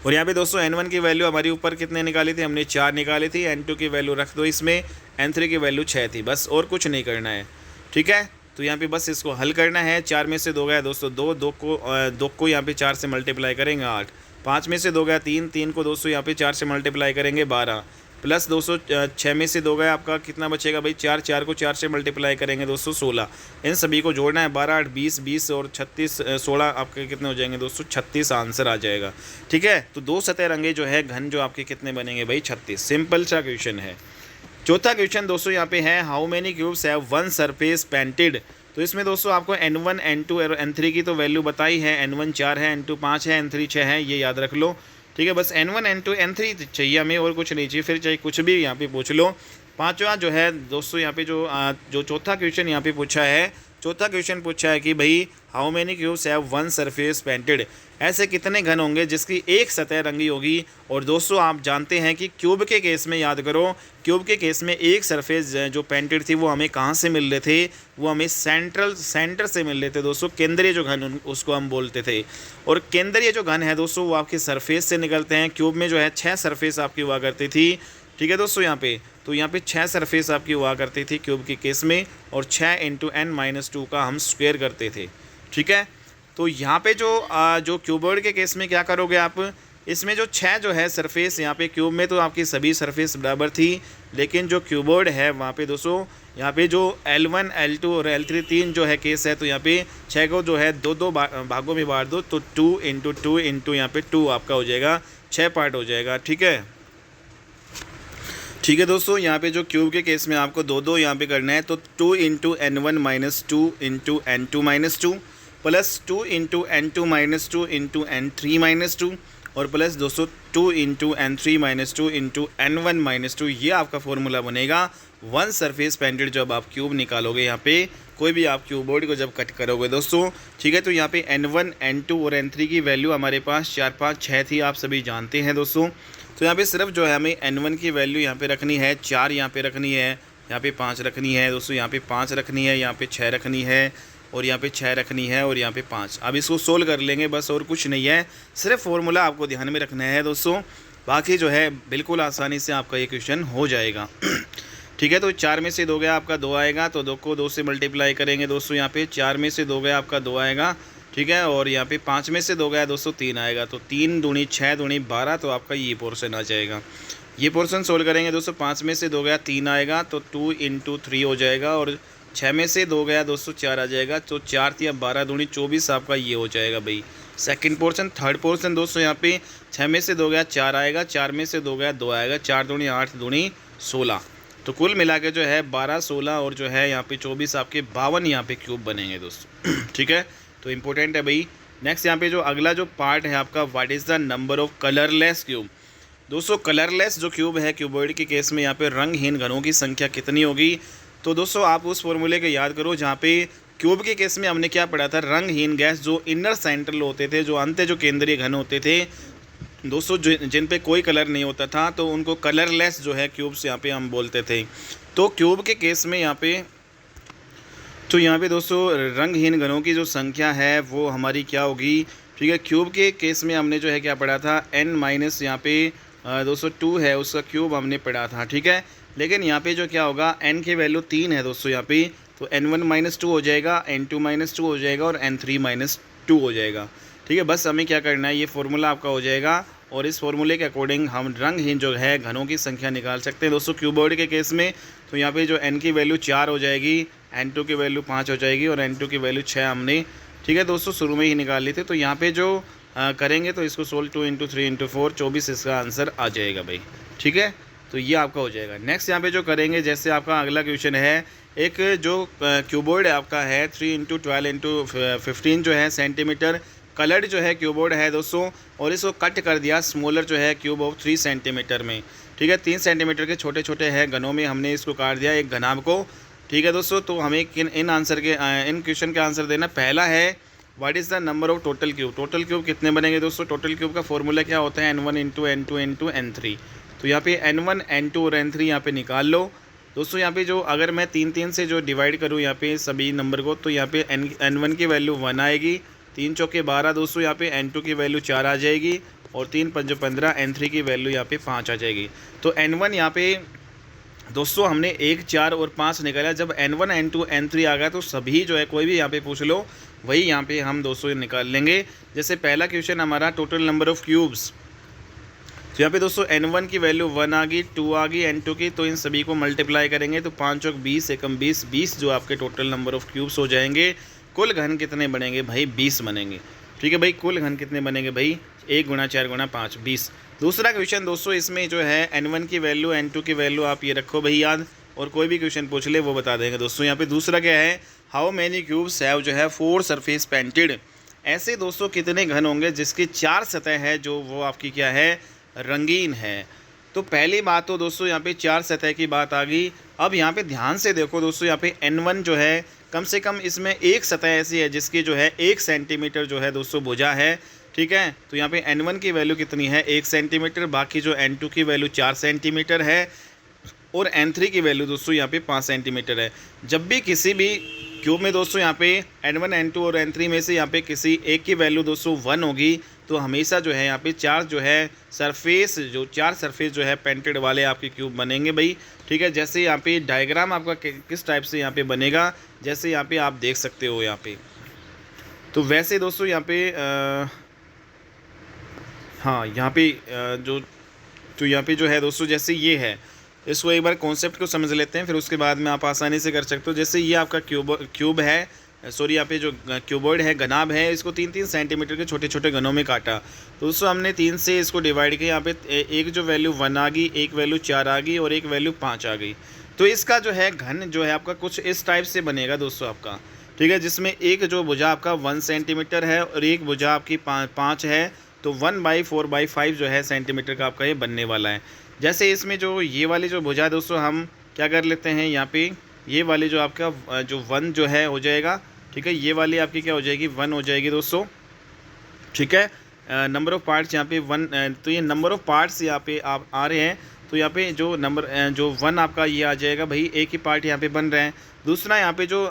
और यहाँ पे दोस्तों N1 की वैल्यू हमारी ऊपर कितने निकाली थी, हमने 4 निकाली थी। N2 की वैल्यू रख दो इसमें, N3 की वैल्यू 6 थी, बस और कुछ नहीं करना है। ठीक है, तो यहाँ पे बस इसको हल करना है। 4 में से 2 गया दोस्तों 2, 2 को यहाँ पे 4 से मल्टीप्लाई करेंगे 8, 5 में से 2 गया 3, 3 को दोस्तों यहाँ पे 4 से मल्टीप्लाई करेंगे 12, प्लस दोस्तों 6 में से 2 गया आपका कितना बचेगा भाई 4, 4 को 4 से मल्टीप्लाई करेंगे दोस्तों 16। इन सभी को जोड़ना है, 12 8 20, 20 और 36 16 आपके कितने हो जाएंगे दोस्तों 36 आंसर आ जाएगा। ठीक है, तो 2 सतह रंगे जो है घन जो आपके कितने बनेंगे भाई 36। सिंपल सा क्वेश्चन है। चौथा क्वेश्चन दोस्तों यहाँ पे है, how many cubes have one surface painted. तो इसमें दोस्तों आपको N1 N2 और N3 की तो वैल्यू बताई है। N1 4 है, N2 5 है, N3 6 है, ये याद रख लो। ठीक है, बस N1 N2 N3 चाहिए हमें और कुछ नहीं चाहिए, फिर चाहे कुछ भी यहाँ पे पूछ लो। पांचवा जो है दोस्तों यहाँ पे जो चौथा क्वेश्चन यहाँ पे पूछा है, चौथा क्वेश्चन पूछा है कि भाई how many cubes have one surface painted, ऐसे कितने घन होंगे जिसकी एक सतह रंगी होगी। और दोस्तों आप जानते हैं कि क्यूब के केस में, याद करो, क्यूब के केस में एक सरफेस जो पेंटेड थी वो हमें कहाँ से मिल रहे थे, वो हमें सेंटर से मिल रहे थे दोस्तों। केंद्रीय जो घन उसको हम बोलते थे, और केंद्रीय जो घन है दोस्तों वो आपके सरफेस से निकलते हैं। क्यूब में जो है 6 सरफेस आपकी हुआ करती थी। ठीक है दोस्तों, यहाँ पे तो यहाँ पे 6 सरफेस आपकी हुआ करती थी क्यूब के केस में, और 6 इंटू N-2 का हम स्क्वायर करते थे। ठीक है, तो यहाँ पे जो क्यूबॉइड के केस में क्या करोगे आप, इसमें जो 6 जो है सरफेस यहाँ पे क्यूब में तो आपकी सभी सरफेस बराबर थी, लेकिन जो क्यूबॉइड है वहाँ पे दोस्तों यहाँ पे जो L1 L2 और L3 3 जो है केस है, तो यहाँ पे 6 को जो है 2 भागों में बांट दो, तो 2 इंटू 2 इंटू यहाँ पे 2 आपका हो जाएगा, 6 पार्ट हो जाएगा। ठीक है, ठीक है दोस्तों, यहाँ पे जो क्यूब के केस में आपको 2 यहाँ पे करना है, तो 2 into N1 minus 2 into N2 minus 2 plus 2 into N2 minus 2 into N3 minus 2 और प्लस दोस्तों 2 into N3 minus 2 into N1 minus 2। ये आपका फॉर्मूला बनेगा वन सरफेस पेंटेड जब आप क्यूब निकालोगे, यहाँ पे कोई भी आप क्यूबॉइड को जब कट करोगे दोस्तों। ठीक है, तो यहाँ पे N1 N2 और N3 की वैल्यू हमारे पास 4 5 6 थी, आप सभी जानते हैं दोस्तों। तो यहाँ पे सिर्फ जो है हमें N1 की वैल्यू यहाँ पे रखनी है 4, यहाँ पे रखनी है, यहाँ पे 5 रखनी है दोस्तों, यहाँ पे 5 रखनी है, यहाँ पे 6 रखनी है, और यहाँ पे 6 रखनी है, और यहाँ पे 5। अब इसको सोल्व कर लेंगे बस, और कुछ नहीं है, सिर्फ फॉर्मूला आपको ध्यान में रखना है दोस्तों। बाकी जो है बिल्कुल आसानी से आपका ये क्वेश्चन हो जाएगा। ठीक है, तो 4 में से 2 गया आपका 2 आएगा, तो 2 को 2 से मल्टीप्लाई करेंगे दोस्तों। यहाँ पे 4 में से 2 गया आपका 2 आएगा। ठीक है, और यहाँ पे 5 में से 2 गया दोस्तों 3 आएगा, तो 3 दूनी 6 दूनी 12, तो आपका ये पोर्शन आ जाएगा। ये पोर्शन सोल्व करेंगे दोस्तों। 5 में से 2 गया 3 आएगा, तो 2 इंटू 3 हो जाएगा, और 6 में से 2 गया दोस्तों 4 आ जाएगा, तो 4 या 12 दूनी 24 आपका ये हो जाएगा भाई सेकंड पोर्शन। थर्ड पोर्शन दोस्तों यहाँ पे 6 में से 2 गया 4 आएगा, 4 में से 2 गया 2 आएगा, 4 दूनी 8 दूनी 16, तो कुल मिला के जो है 12 16 और जो है यहाँ पे 24 आपके 52 यहाँ पे क्यूब बनेंगे दोस्तों। ठीक है, तो इम्पोर्टेंट है भाई। नेक्स्ट यहाँ पे जो अगला जो पार्ट है आपका, what is the number of colourless cube. दोस्तों कलरलेस जो क्यूब है क्यूबॉइड के केस में यहाँ पे रंगहीन घनों की संख्या कितनी होगी। तो दोस्तों आप उस फॉर्मूले को याद करो जहाँ पे क्यूब के केस में हमने क्या पढ़ा था, रंगहीन गैस जो इनर सेंट्रल होते थे, जो अंत जो केंद्रीय घन होते थे दोस्तों, जिन पे कोई कलर नहीं होता था, तो उनको कलरलेस जो है क्यूब्स यहाँ पे हम बोलते थे। तो क्यूब के केस में यहाँ पे दोस्तों रंगहीन घनों की जो संख्या है वो हमारी क्या होगी। ठीक है, क्यूब के केस में हमने जो है क्या पढ़ा था, n माइनस यहाँ पे दोस्तों 2 है, उसका क्यूब हमने पढ़ा था। ठीक है, लेकिन यहाँ पे जो क्या होगा, n की वैल्यू 3 है दोस्तों यहाँ पे, तो n1 माइनस 2 हो जाएगा, n2 माइनस 2 हो जाएगा, और n3 माइनस 2 हो जाएगा। ठीक है, बस हमें क्या करना है, ये फार्मूला आपका हो जाएगा, और इस फार्मूले के अकॉर्डिंग हम रंगहीन जो है घनों की संख्या निकाल सकते हैं दोस्तों क्यूबॉइड के केस में। तो यहाँ पे जो n की वैल्यू 4 हो जाएगी, n2 की वैल्यू 5 हो जाएगी, और n2 की वैल्यू 6 हमने ठीक है दोस्तों, शुरू में ही निकाल ली थी। तो यहाँ पे जो करेंगे तो इसको सोल्व 2 इंटू 3 इंटू 4 24 इसका आंसर आ जाएगा भाई। ठीक है, तो ये आपका हो जाएगा। नेक्स्ट यहाँ पे जो करेंगे, जैसे आपका अगला क्वेश्चन है, एक जो क्यूबोर्ड आपका है 3 इंटू 12 इंटू 15 जो है सेंटीमीटर कलर्ड जो है क्यूबोर्ड है दोस्तों, और इसको कट कर दिया स्मॉलर जो है क्यूब ऑफ 3 सेंटीमीटर में। ठीक है, 3 सेंटीमीटर के छोटे छोटे हैं घनों में हमने इसको काट दिया एक घनाभ को। ठीक है दोस्तों, तो हमें इन क्वेश्चन का आंसर देना। पहला है what is the number of total cube. Total cube कितने बनेंगे दोस्तों? टोटल क्यूब का फॉर्मूला क्या होता है? n1 into N2 into N3। तो यहाँ पे n1 N2 और N3 यहाँ पे निकाल लो दोस्तों। यहाँ पे जो अगर मैं 3 से जो डिवाइड करूँ यहाँ पे सभी नंबर को, तो यहाँ पे n1 की वैल्यू 1 आएगी, 3 चौके 12 दोस्तों, यहाँ पे N2 की वैल्यू 4 आ जाएगी, और 3 पंजे 15, N3 की वैल्यू यहाँ पे 5 आ जाएगी। तो n1 यहाँ पे दोस्तों हमने 1, 4 और 5 निकाला। जब n1 n2 n3 आ गया तो सभी जो है कोई भी यहाँ पे पूछ लो वही यहाँ पे हम दोस्तों निकाल लेंगे। जैसे पहला क्वेश्चन हमारा टोटल नंबर ऑफ़ क्यूब्स, तो यहाँ पे दोस्तों n1 की वैल्यू 1 आ गई, 2 आ गई, n2 की, तो इन सभी को मल्टीप्लाई करेंगे तो 5 चौक 20 एकम 20, 20 जो आपके टोटल नंबर ऑफ़ क्यूब्स हो जाएंगे। कुल घन कितने बनेंगे भाई? 20 बनेंगे। ठीक है भाई, कुल घन कितने बनेंगे भाई? 1 गुणा 4 गुणा 5 20। दूसरा क्वेश्चन दोस्तों, इसमें जो है n1 की वैल्यू n2 की वैल्यू आप ये रखो भाई याद, और कोई भी क्वेश्चन पूछ ले वो बता देंगे दोस्तों। यहाँ पे दूसरा क्या है? हाउ मैनी क्यूब्स हैव जो है 4 सरफेस पेंटेड। ऐसे दोस्तों कितने घन होंगे जिसकी 4 सतह है जो वो आपकी क्या है? रंगीन है। तो पहली बात तो दोस्तों यहाँ पे 4 सतह की बात आ गई। अब यहाँ पे ध्यान से देखो दोस्तों, यहाँ पे n1 जो है कम से कम इसमें एक सतह ऐसी है जिसकी जो है 1 सेंटीमीटर जो है दोस्तों भुजा है। ठीक है, तो यहाँ पे n1 की वैल्यू कितनी है? 1 सेंटीमीटर। बाकी जो n2 की वैल्यू 4 सेंटीमीटर है, और n3 की वैल्यू दोस्तों यहाँ पे 5 सेंटीमीटर है। जब भी किसी भी क्यूब में दोस्तों यहाँ पे n1 n2 और n3 में से यहाँ पे किसी एक की वैल्यू दोस्तों 1 होगी, तो हमेशा जो है यहाँ पे 4 जो है चार सरफेस जो है पेंटेड वाले आपके क्यूब बनेंगे भाई। ठीक है, जैसे यहाँ पे डायग्राम आपका किस टाइप से यहाँ पे बनेगा, जैसे यहाँ पे आप देख सकते हो यहाँ पे। तो वैसे दोस्तों यहाँ पे हाँ यहाँ पे तो यहाँ पे जो है दोस्तों, जैसे ये है, इसको एक बार कॉन्सेप्ट को समझ लेते हैं, फिर उसके बाद में आप आसानी से कर सकते हो। जैसे ये आपका क्यूब है, सॉरी यहाँ पे जो क्यूबॉइड है घनाभ है, इसको 3-3 सेंटीमीटर के छोटे छोटे घनों में काटा। तो दोस्तों हमने 3 से इसको डिवाइड किया। यहाँ पे एक जो वैल्यू 1 आ गई, एक वैल्यू 4 आ गई, और एक वैल्यू 5 आ गई। तो इसका जो है घन जो है आपका कुछ इस टाइप से बनेगा दोस्तों आपका। ठीक है, जिसमें एक जो भुजा आपका 1 सेंटीमीटर है और एक भुजा आपकी 5 है, तो 1/4/5 जो है सेंटीमीटर का आपका ये बनने वाला है। जैसे इसमें जो ये वाली जो भुजा है दोस्तों, हम क्या कर लेते हैं, यहाँ पे ये वाली जो आपका जो 1 जो है हो जाएगा। ठीक है, ये वाली आपकी क्या हो जाएगी? 1 हो जाएगी दोस्तों। ठीक है, नंबर ऑफ़ पार्ट्स यहाँ पे 1, तो ये नंबर ऑफ़ पार्ट्स यहाँ पे आप आ रहे हैं, तो यहाँ पे जो नंबर जो 1 आपका ये आ जाएगा भाई, एक ही पार्ट यहाँ पे बन रहे हैं। दूसरा यहाँ पे जो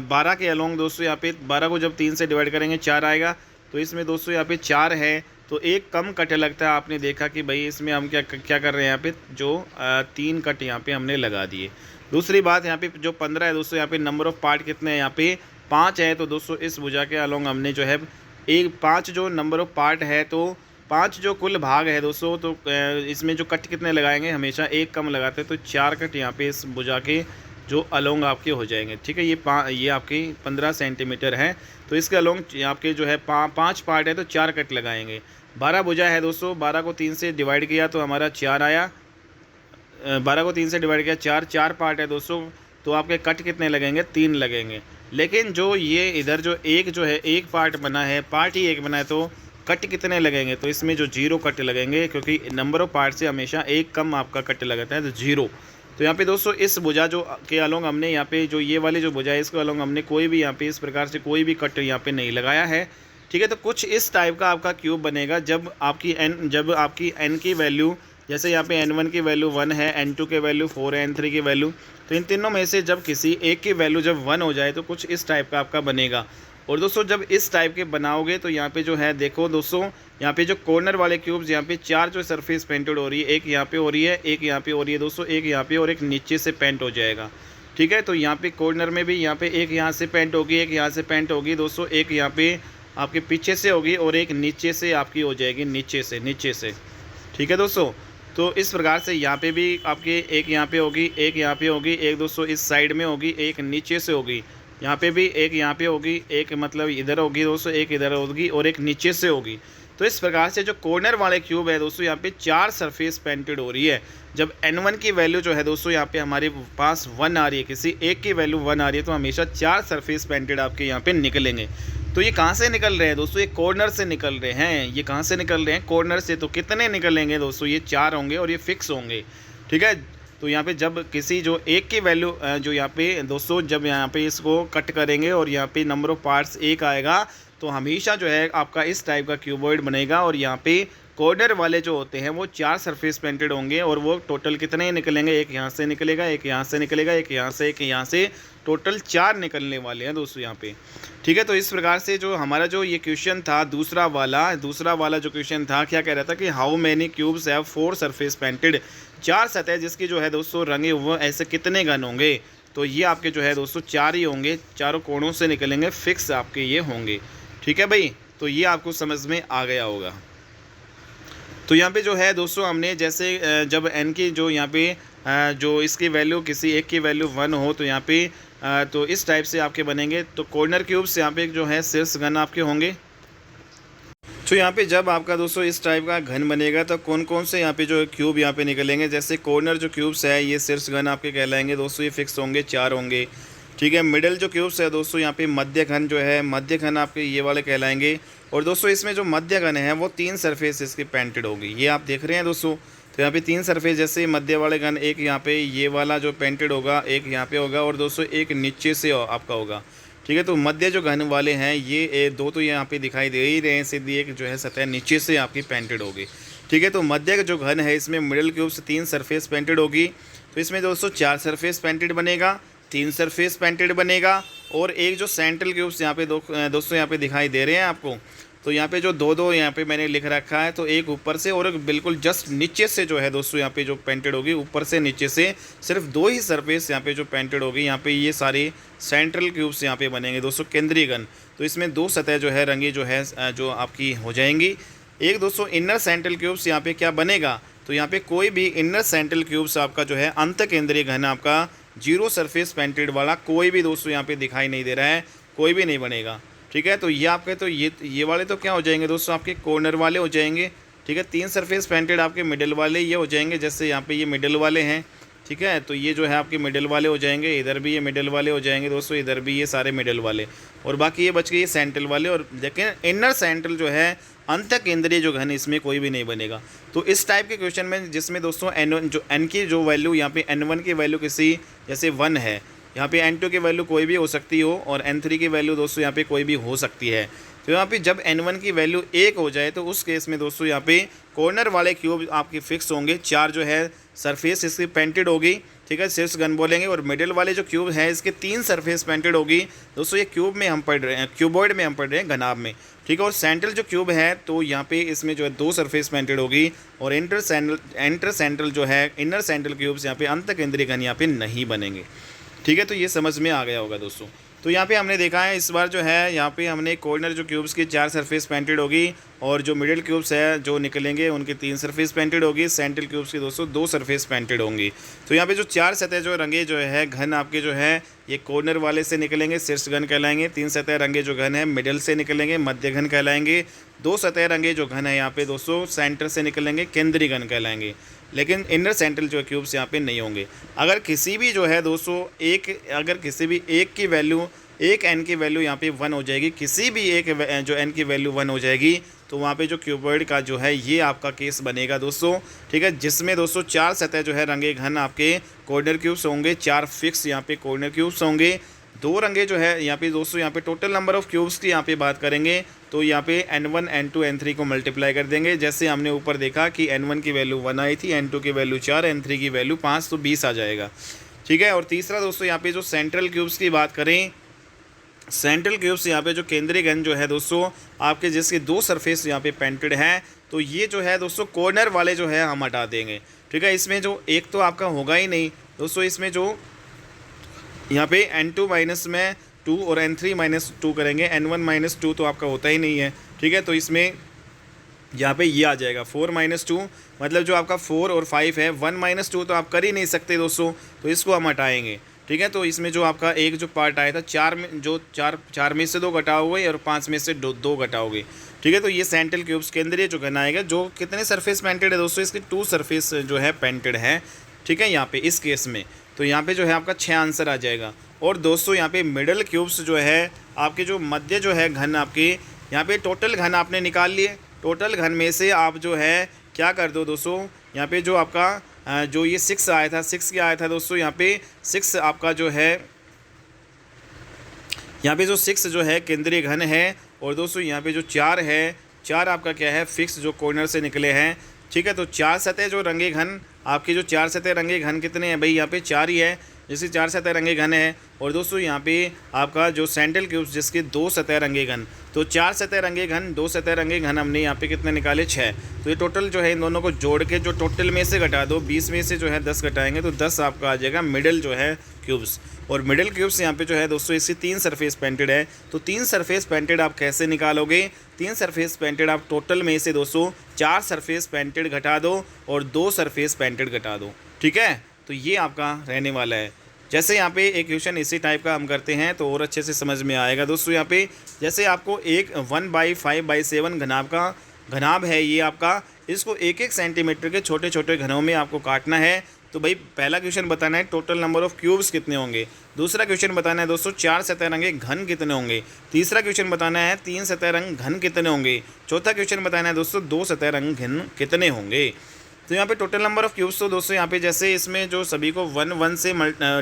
12 के अलोंग दोस्तों, यहाँ पे 12 को जब 3 से डिवाइड करेंगे 4 आएगा, तो इसमें दोस्तों यहाँ पे 4 है, तो एक कम कट लगता है। आपने देखा कि भाई इसमें हम क्या कर रहे हैं, यहाँ पे जो 3 कट यहाँ पे हमने लगा दिए। दूसरी बात यहाँ पे जो 15 है दोस्तों, यहाँ पे नंबर ऑफ़ पार्ट कितने हैं? यहाँ पे 5 है। तो दोस्तों इस भुजा के अलोंग हमने जो है 5 जो नंबर ऑफ़ पार्ट है, तो 5 जो कुल भाग है दोस्तों, तो इसमें जो कट कितने लगाएंगे? हमेशा एक कम लगाते हैं, तो 4 कट यहाँ पे इस भुजा के जो अलोंग आपके हो जाएंगे। ठीक है, ये आपके 15 सेंटीमीटर है, तो इसके अलोंग आपके जो है 5 पार्ट है, तो 4 कट लगाएंगे। 12 भुजा है दोस्तों, 12 को 3 से डिवाइड किया तो हमारा 4 आया। 12 को 3 से डिवाइड किया, 4 पार्ट है दोस्तों, तो आपके कट कितने लगेंगे? 3 लगेंगे। लेकिन जो ये इधर जो एक पार्ट बना है, पार्ट ही एक बना है, तो कट कितने लगेंगे? तो इसमें जो 0 कट लगेंगे, क्योंकि नंबर ऑफ़ पार्ट से हमेशा एक कम आपका कट लगाता है, तो 0। तो यहाँ पे दोस्तों इस भुजा जो के अलोंग हमने यहाँ पे जो ये वाली जो भुजा है, इसके अलोंग हमने कोई भी यहाँ पे इस प्रकार से कोई भी कट यहाँ पे नहीं लगाया है। ठीक है, तो कुछ इस टाइप का आपका क्यूब बनेगा जब आपकी n की वैल्यू, जैसे यहाँ पे n1 की वैल्यू 1 है, n2 की वैल्यू 4 है, n3 की वैल्यू, तो इन तीनों में से जब किसी एक की वैल्यू जब 1 हो जाए तो कुछ इस टाइप का आपका बनेगा। और दोस्तों जब इस टाइप के बनाओगे तो यहाँ पे जो है देखो दोस्तों, यहाँ पे जो कॉर्नर वाले क्यूब्स, यहाँ पे 4 जो सरफेस पेंटेड हो रही है, एक यहाँ पे हो रही है, एक यहाँ पे हो रही है दोस्तों, एक यहाँ पे और एक नीचे से पेंट हो जाएगा। ठीक है, तो यहाँ पे कॉर्नर में भी यहाँ पे एक यहाँ से पेंट होगी, एक यहाँ से पेंट होगी दोस्तों, एक यहाँ पे आपके पीछे से होगी, और एक नीचे से आपकी हो जाएगी, नीचे से। ठीक है दोस्तों, तो इस प्रकार से यहाँ पे भी आपके एक यहाँ पे होगी, एक यहाँ पे होगी, एक दोस्तों इस साइड में होगी, एक नीचे से होगी। यहाँ पे भी एक यहाँ पे होगी, एक मतलब इधर होगी दोस्तों, एक इधर होगी और एक नीचे से होगी। तो इस प्रकार से जो कॉर्नर वाले क्यूब है दोस्तों, यहाँ पे 4 सरफेस पेंटेड हो रही है। जब n1 की वैल्यू जो है दोस्तों यहाँ पे हमारे पास 1 आ रही है, किसी एक की वैल्यू 1 आ रही है, तो हमेशा 4 सरफेस पेंटेड आपके यहाँ पे निकलेंगे। तो ये कहाँ से निकल रहे हैं दोस्तों? ये कॉर्नर से निकल रहे हैं। ये कहाँ से निकल रहे हैं? कॉर्नर से। तो कितने निकलेंगे दोस्तों? ये 4 होंगे और ये फिक्स होंगे, ठीक है। तो यहाँ पे जब किसी जो एक की वैल्यू जो यहाँ पे दोस्तों जब यहाँ पे इसको कट करेंगे और यहाँ पे नंबर ऑफ पार्ट्स 1 आएगा, तो हमेशा जो है आपका इस टाइप का क्यूबॉइड बनेगा। और यहाँ पे कॉर्नर वाले जो होते हैं वो 4 सरफेस पेंटेड होंगे और वो टोटल कितने निकलेंगे? एक यहाँ से निकलेगा, एक यहाँ से निकलेगा, एक यहाँ से, एक यहाँ से, टोटल 4 निकलने वाले हैं दोस्तों यहाँ पे, ठीक है। तो इस प्रकार से जो हमारा जो ये क्वेश्चन था दूसरा वाला जो क्वेश्चन था, क्या कह रहा था कि how many cubes have 4 surface painted, 4 सतह जिसकी जो है दोस्तों रंगे हुए ऐसे कितने घन होंगे? तो ये आपके जो है दोस्तों 4 ही होंगे, चारों कोणों से निकलेंगे, फिक्स आपके ये होंगे, ठीक है भाई। तो ये आपको समझ में आ गया होगा। तो यहाँ पे जो है दोस्तों हमने जैसे जब n की जो यहाँ पे जो इसकी वैल्यू किसी एक की वैल्यू 1 हो, तो यहाँ पे तो इस टाइप से आपके बनेंगे। तो कॉर्नर क्यूब्स यहाँ पे जो है शीर्ष घन आपके होंगे। तो यहाँ पे जब आपका दोस्तों इस टाइप का घन बनेगा तो कौन कौन से यहाँ पे जो क्यूब यहाँ पे निकलेंगे? जैसे कॉर्नर जो क्यूब्स है ये शीर्ष घन आपके कहलाएंगे दोस्तों, ये फिक्स होंगे, 4 होंगे, ठीक है। मिडल जो क्यूब्स है दोस्तों यहाँ पे मध्य घन जो है, मध्य घन आपके ये वाले कहलाएंगे। और दोस्तों इसमें जो मध्य घन है वो 3 सरफेस इसकी पेंटेड होगी, ये आप देख रहे हैं दोस्तों। तो यहाँ पे 3 सरफेस, जैसे मध्य वाले घन, एक यहाँ पे ये वाला जो पेंटेड होगा, एक यहाँ पे होगा और दोस्तों एक नीचे से आपका होगा, ठीक है। तो मध्य जो घन वाले हैं ये दो तो यहाँ पे दिखाई दे ही रहे हैं, सीधी एक जो है सतह नीचे से आपकी पेंटेड होगी, ठीक है। तो मध्य जो घन है इसमें मिडिल क्यूब से 3 सरफेस पेंटेड होगी। तो इसमें दोस्तों 4 सरफेस पेंटेड बनेगा, 3 सरफेस पेंटेड बनेगा और एक जो सेंट्रल क्यूब्स यहाँ पे दोस्तों यहाँ पे दिखाई दे रहे हैं आपको। तो यहाँ पे जो दो यहाँ पे मैंने लिख रखा है, तो एक ऊपर से और एक बिल्कुल जस्ट नीचे से जो है दोस्तों यहाँ पे जो पेंटेड होगी, ऊपर से नीचे से सिर्फ 2 ही सरफेस यहाँ पे जो पेंटेड होगी। यहाँ पे ये सारे सेंट्रल क्यूब्स यहाँ पे बनेंगे दोस्तों, केंद्रीय घन। तो इसमें 2 सतह जो है रंगी जो है जो आपकी हो जाएंगी। एक दोस्तों इनर सेंट्रल क्यूब्स यहाँ पे क्या बनेगा? तो यहाँ पे कोई भी इनर सेंट्रल क्यूब्स आपका जो है अंत केंद्रीय घन आपका 0 सरफेस पेंटेड वाला कोई भी दोस्तों यहाँ पे दिखाई नहीं दे रहा है, कोई भी नहीं बनेगा, ठीक है। तो ये आपके तो ये वाले तो क्या हो जाएंगे दोस्तों? आपके कॉर्नर वाले हो जाएंगे, ठीक है। 3 सरफेस पेंटेड आपके मिडल वाले ये हो जाएंगे, जैसे यहाँ पे ये मिडल वाले हैं, ठीक है। तो ये जो है आपके मिडल वाले हो जाएंगे, इधर भी ये मिडल वाले हो जाएंगे दोस्तों, इधर भी ये सारे मिडल वाले, और बाकी ये बच गए ये सेंट्रल वाले। और लेकिन इनर सेंट्रल जो है अंत केंद्रीय जो घन, इसमें कोई भी नहीं बनेगा। तो इस टाइप के क्वेश्चन में जिसमें दोस्तों n की जो वैल्यू यहाँ पे n1 की वैल्यू किसी जैसे 1 है, यहाँ पे n2 की वैल्यू कोई भी हो सकती हो और n3 की वैल्यू दोस्तों यहाँ पे कोई भी हो सकती है। तो यहाँ पे जब n1 की वैल्यू 1 हो जाए तो उस केस में दोस्तों यहाँ पे कॉर्नर वाले क्यूब आपके फिक्स होंगे, 4 जो है सरफेस इसकी पेंटेड होगी, ठीक है, शीर्ष घन बोलेंगे। और मिडिल वाले जो क्यूब है इसके 3 सरफेस पेंटेड होगी दोस्तों, ये क्यूब में हम पढ़ रहे हैं, क्यूबॉइड में हम पढ़ रहे हैं, घनाभ में, ठीक है। और सेंट्रल जो क्यूब है तो यहाँ पे इसमें जो है 2 सरफेस पेंटेड होगी और इंटर सेंट्रल जो है इनर सेंट्रल क्यूब्स यहाँ पे अंत केंद्रीय घन यहाँ पे नहीं बनेंगे, ठीक है। तो ये समझ में आ गया होगा दोस्तों। तो यहाँ पे हमने देखा है इस बार जो है यहाँ पे हमने कॉर्नर जो क्यूब्स की 4 सरफेस पेंटेड होगी और जो मिडिल क्यूब्स है जो निकलेंगे उनकी 3 सरफेस पेंटेड होगी, सेंट्रल क्यूब्स की दोस्तों 2 सरफेस पेंटेड होंगी। तो यहाँ पे जो 4 सतह जो रंगे जो है घन आपके जो है ये कॉर्नर वाले से निकलेंगे, शीर्ष घन कहलाएंगे। 3 सतह रंगे जो घन है मिडिल से निकलेंगे, मध्य घन कहलाएंगे। 2 सतह रंगे जो घन है यहाँ पे दोस्तों सेंटर से निकलेंगे, केंद्रीय घन कहलाएंगे। लेकिन इनर सेंट्रल जो क्यूब्स यहाँ पे नहीं होंगे। अगर किसी भी जो है दोस्तों अगर किसी भी एक की वैल्यू, एक n की वैल्यू यहाँ पे 1 हो जाएगी, किसी भी एक जो n की वैल्यू 1 हो जाएगी, तो वहाँ पे जो क्यूबॉइड का जो है ये आपका केस बनेगा दोस्तों, ठीक है। जिसमें दोस्तों 4 सतह जो है रंगे घन आपके कॉर्नर क्यूब्स होंगे, 4 फिक्स यहाँ पे कॉर्नर क्यूब्स होंगे। 2 रंगे जो है यहाँ पे दोस्तों यहाँ पे टोटल नंबर ऑफ़ क्यूब्स की यहाँ पे बात करेंगे तो यहाँ पे n1 n2 n3 को मल्टीप्लाई कर देंगे। जैसे हमने ऊपर देखा कि n1 की वैल्यू 1 आई थी, n2 की वैल्यू 4, n3 की वैल्यू 5, तो 20 आ जाएगा, ठीक है। और तीसरा दोस्तों यहाँ पे जो सेंट्रल क्यूब्स की बात करें, सेंट्रल क्यूब्स यहाँ पे जो केंद्रीय घन जो है दोस्तों आपके जिसके 2 सरफेस यहाँ पे पेंटेड हैं, तो ये जो है दोस्तों कॉर्नर वाले जो है हम हटा देंगे, ठीक है। इसमें जो एक तो आपका होगा ही नहीं दोस्तों, इसमें जो यहाँ पे n2 माइनस में 2 और n3 माइनस 2 करेंगे, n1 माइनस 2 तो आपका होता ही नहीं है, ठीक है। तो इसमें यहाँ पे ये आ जाएगा 4 माइनस 2, मतलब जो आपका 4 और 5 है, 1 माइनस 2 तो आप कर ही नहीं सकते दोस्तों, तो इसको हम हटाएंगे, ठीक है। तो इसमें जो आपका एक जो पार्ट आया था, चार में जो चार में से दो घटाओगे और 5 में से दो घटाओगे। ठीक है। तो ये सेंट्रल क्यूब्स केंद्रीय जो घन आएगा, जो कितने सरफेस पेंटेड है दोस्तों, इसकी 2 सरफेस जो है पेंटेड है। ठीक है, यहाँ पे इस केस में तो यहाँ पे जो है आपका 6 आंसर आ जाएगा। और दोस्तों यहाँ पे मिडल क्यूब्स जो है आपके, जो मध्य जो है घन आपके, यहाँ पे टोटल घन आपने निकाल लिए। टोटल घन में से आप जो है क्या कर दो दोस्तों, यहाँ पे जो आपका जो ये 6 आया था, 6 क्या आया था दोस्तों, यहाँ पे 6 आपका जो है, यहाँ पे जो 6 जो है केंद्रीय घन है। और दोस्तों यहाँ पे जो 4 है, 4 आपका क्या है, फिक्स जो कॉर्नर से निकले हैं। ठीक है। तो 4 सतह जो रंगे घन आपकी, जो 4 सतह रंगे घन कितने हैं भाई, यहाँ पे 4 ही है, जिसकी 4 सतह रंगे घन है। और दोस्तों यहाँ पे आपका जो सेंट्रल क्यूब्स जिसके 2 सतह रंगे घन, तो 4 सतह रंगे घन, 2 सतह रंगे घन हमने यहाँ पे कितने निकाले, 6। तो ये टोटल जो है इन दोनों को जोड़ के जो टोटल में से घटा दो, 20 में से जो है 10 घटाएंगे तो 10 आपका आ जाएगा मिडिल जो है क्यूब्स। और मिडिल क्यूब्स यहाँ पे जो है दोस्तों इसकी 3 सरफेस पेंटेड है। तो 3 सरफेस पेंटेड आप कैसे निकालोगे, 3 सरफेस पेंटेड आप टोटल में से दोस्तों 4 सरफेस पेंटेड घटा दो और 2 सरफेस पेंटेड घटा दो। ठीक है। तो ये आपका रहने वाला है। जैसे यहाँ पे एक क्वेश्चन इसी टाइप का हम करते हैं तो और अच्छे से समझ में आएगा दोस्तों। यहाँ पे जैसे आपको एक 1/5/7 घनाभ है ये आपका, इसको 1-1 सेंटीमीटर के छोटे छोटे घनों में आपको काटना है। तो भाई पहला क्वेश्चन बताना है टोटल नंबर ऑफ़ क्यूब्स कितने होंगे। दूसरा क्वेश्चन बताना है दोस्तों 4 सतह रंगे घन कितने होंगे। तीसरा क्वेश्चन बताना है 3 सतह रंग घन कितने होंगे। चौथा क्वेश्चन बताना है दोस्तों 2 सतह रंग घन कितने होंगे। तो यहाँ पे टोटल नंबर ऑफ़ क्यूब्स, तो दोस्तों यहाँ पे जैसे इसमें जो सभी को 1 से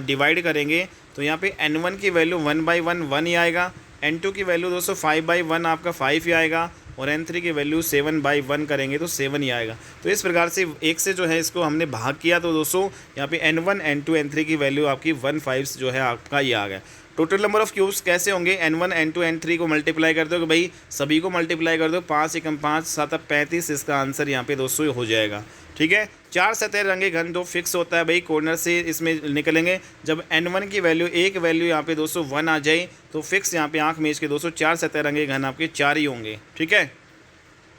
डिवाइड करेंगे तो यहाँ पे n1 की वैल्यू 1/1 1 ही आएगा, n2 की वैल्यू दोस्तों 5/1 आपका 5 ही आएगा, और n3 की वैल्यू 7/1 करेंगे तो 7 ही आएगा। तो इस प्रकार से एक से जो है इसको हमने भाग किया तो दोस्तों यहाँ पे n1 n2 n3 की वैल्यू आपकी 1/5 जो है आपका ये आ गया। टोटल नंबर ऑफ़ क्यूब्स कैसे होंगे, n1 n2 n3 को मल्टीप्लाई कर दो कि भाई सभी को मल्टीप्लाई कर दो, 5 एकम 5 7 35, इसका आंसर यहाँ पे दोस्तों हो जाएगा। ठीक है। 4 सतह रंगे घन जो फिक्स होता है भाई, कॉर्नर से इसमें निकलेंगे। जब n1 की वैल्यू एक वैल्यू यहाँ पे दोस्तों 1 आ जाए तो फिक्स यहाँ पे आंख मेज के दोस्तों 4 सतह रंगे घन आपके 4 ही होंगे। ठीक है।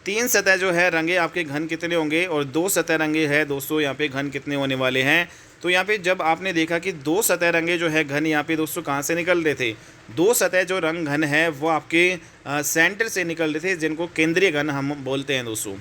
3 सतह जो है रंगे आपके घन कितने होंगे, और 2 सतह रंगे है दोस्तों यहाँ पे घन कितने होने वाले हैं। तो यहाँ पे जब आपने देखा कि 2 सतह रंगे जो है घन यहाँ पे दोस्तों कहाँ से निकल रहे थे, 2 सतह जो रंग घन है वो आपके सेंटर से निकल रहे थे, जिनको केंद्रीय घन हम बोलते हैं दोस्तों।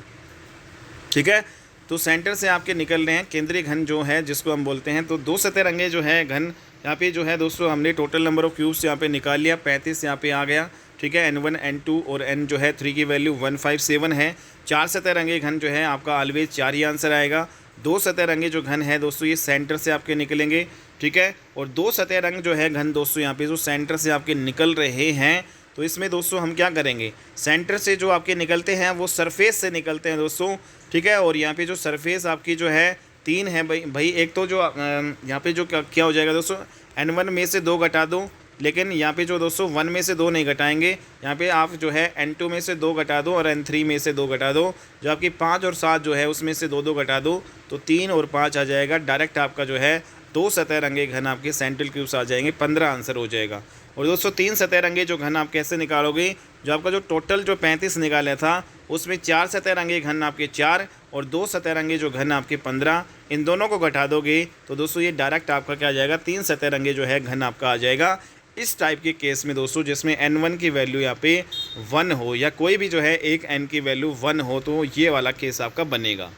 ठीक है। तो सेंटर से आपके निकल रहे हैं केंद्रीय घन जो है जिसको हम बोलते हैं। तो 2 सतह रंगे जो है घन यहाँ पे जो है दोस्तों हमने टोटल नंबर ऑफ़ क्यूब्स यहाँ पे निकाल लिया, 35 यहाँ पे आ गया। ठीक है। n1 n2 और n जो है 3 की वैल्यू 157 है। 4 सतह रंगे घन जो है आपका ऑलवेज 4 ही आंसर आएगा। 2 सतह रंगे जो घन है दोस्तों ये सेंटर से आपके निकलेंगे। ठीक है। और 2 सतह रंग जो है घन दोस्तों यहाँ पे जो सेंटर से आपके निकल रहे हैं, तो इसमें दोस्तों हम क्या करेंगे, सेंटर से जो आपके निकलते हैं वो सरफेस से निकलते हैं दोस्तों। ठीक है। और यहाँ पे जो सरफेस आपकी जो है 3 है भाई एक तो जो यहाँ पे जो क्या हो जाएगा दोस्तों, n1 में से 2 घटा दो, लेकिन यहाँ पे जो दोस्तों 1 में से 2 नहीं घटाएंगे, यहाँ पे आप जो है n2 में से 2 घटा दो और n3 में से 2 घटा दो, जो आपकी 5 और 7 जो है उसमें से 2 घटा दो, तो 3 और 5 आ जाएगा। डायरेक्ट आपका जो है 2 सतह रंगे घन आपके सेंट्रल क्यूब्स आ जाएंगे, 15 आंसर हो जाएगा। और दोस्तों 3 सतह रंगे जो घन आप कैसे निकालोगे, जो आपका जो टोटल जो 35 निकाला था उसमें 4 सतह रंगे घन आपके 4 और 2 सतह रंगे जो घन आपके 15, इन दोनों को घटा दोगे तो दोस्तों ये डायरेक्ट आपका क्या आ जाएगा, 3 सतह रंगे जो है घन आपका आ जाएगा। इस टाइप के केस में दोस्तों जिसमें n1 की वैल्यू यहाँ पे 1 हो, या कोई भी जो है एक n की वैल्यू 1 हो, तो ये वाला केस आपका बनेगा।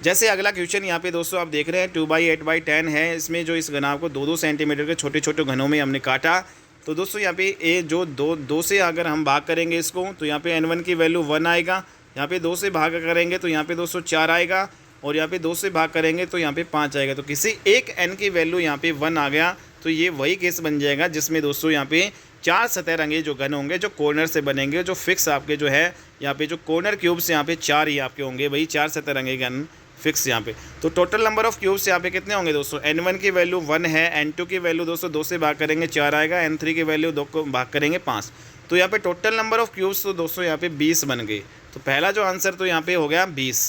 जैसे अगला क्वेश्चन यहाँ पे दोस्तों आप देख रहे हैं 2/8/10 है। इसमें जो इस घनाभ को 2-2 सेंटीमीटर के छोटे छोटे घनों में हमने काटा। तो दोस्तों यहाँ पे ए जो दो से अगर हम भाग करेंगे इसको, तो यहाँ पे n1 की वैल्यू 1 आएगा, यहाँ पे 2 से भाग करेंगे तो यहाँ पे दोस्तों 4 आएगा, और यहाँ पे 2 से भाग करेंगे तो यहाँ पे 5 आएगा। तो किसी एक n की वैल्यू यहाँ पे 1 आ गया, तो ये वही केस बन जाएगा जिसमें दोस्तों यहाँ पे 4 सतह रंगे जो घन होंगे, जो कॉर्नर से बनेंगे, जो फिक्स आपके जो है यहाँ पे जो कॉर्नर क्यूब्स यहाँ पे 4 ही आपके होंगे भाई, 4 सतह रंगे घन फिक्स यहाँ पे। तो टोटल नंबर ऑफ़ क्यूब्स यहाँ पे कितने होंगे दोस्तों, n1 की वैल्यू 1 है, n2 की वैल्यू दोस्तों 2 से भाग करेंगे 4 आएगा, n3 की वैल्यू 2 को भाग करेंगे 5। तो यहाँ पे टोटल नंबर ऑफ़ क्यूब्स तो दोस्तों यहाँ पे 20 बन गए। तो पहला जो आंसर तो यहाँ पे हो गया 20।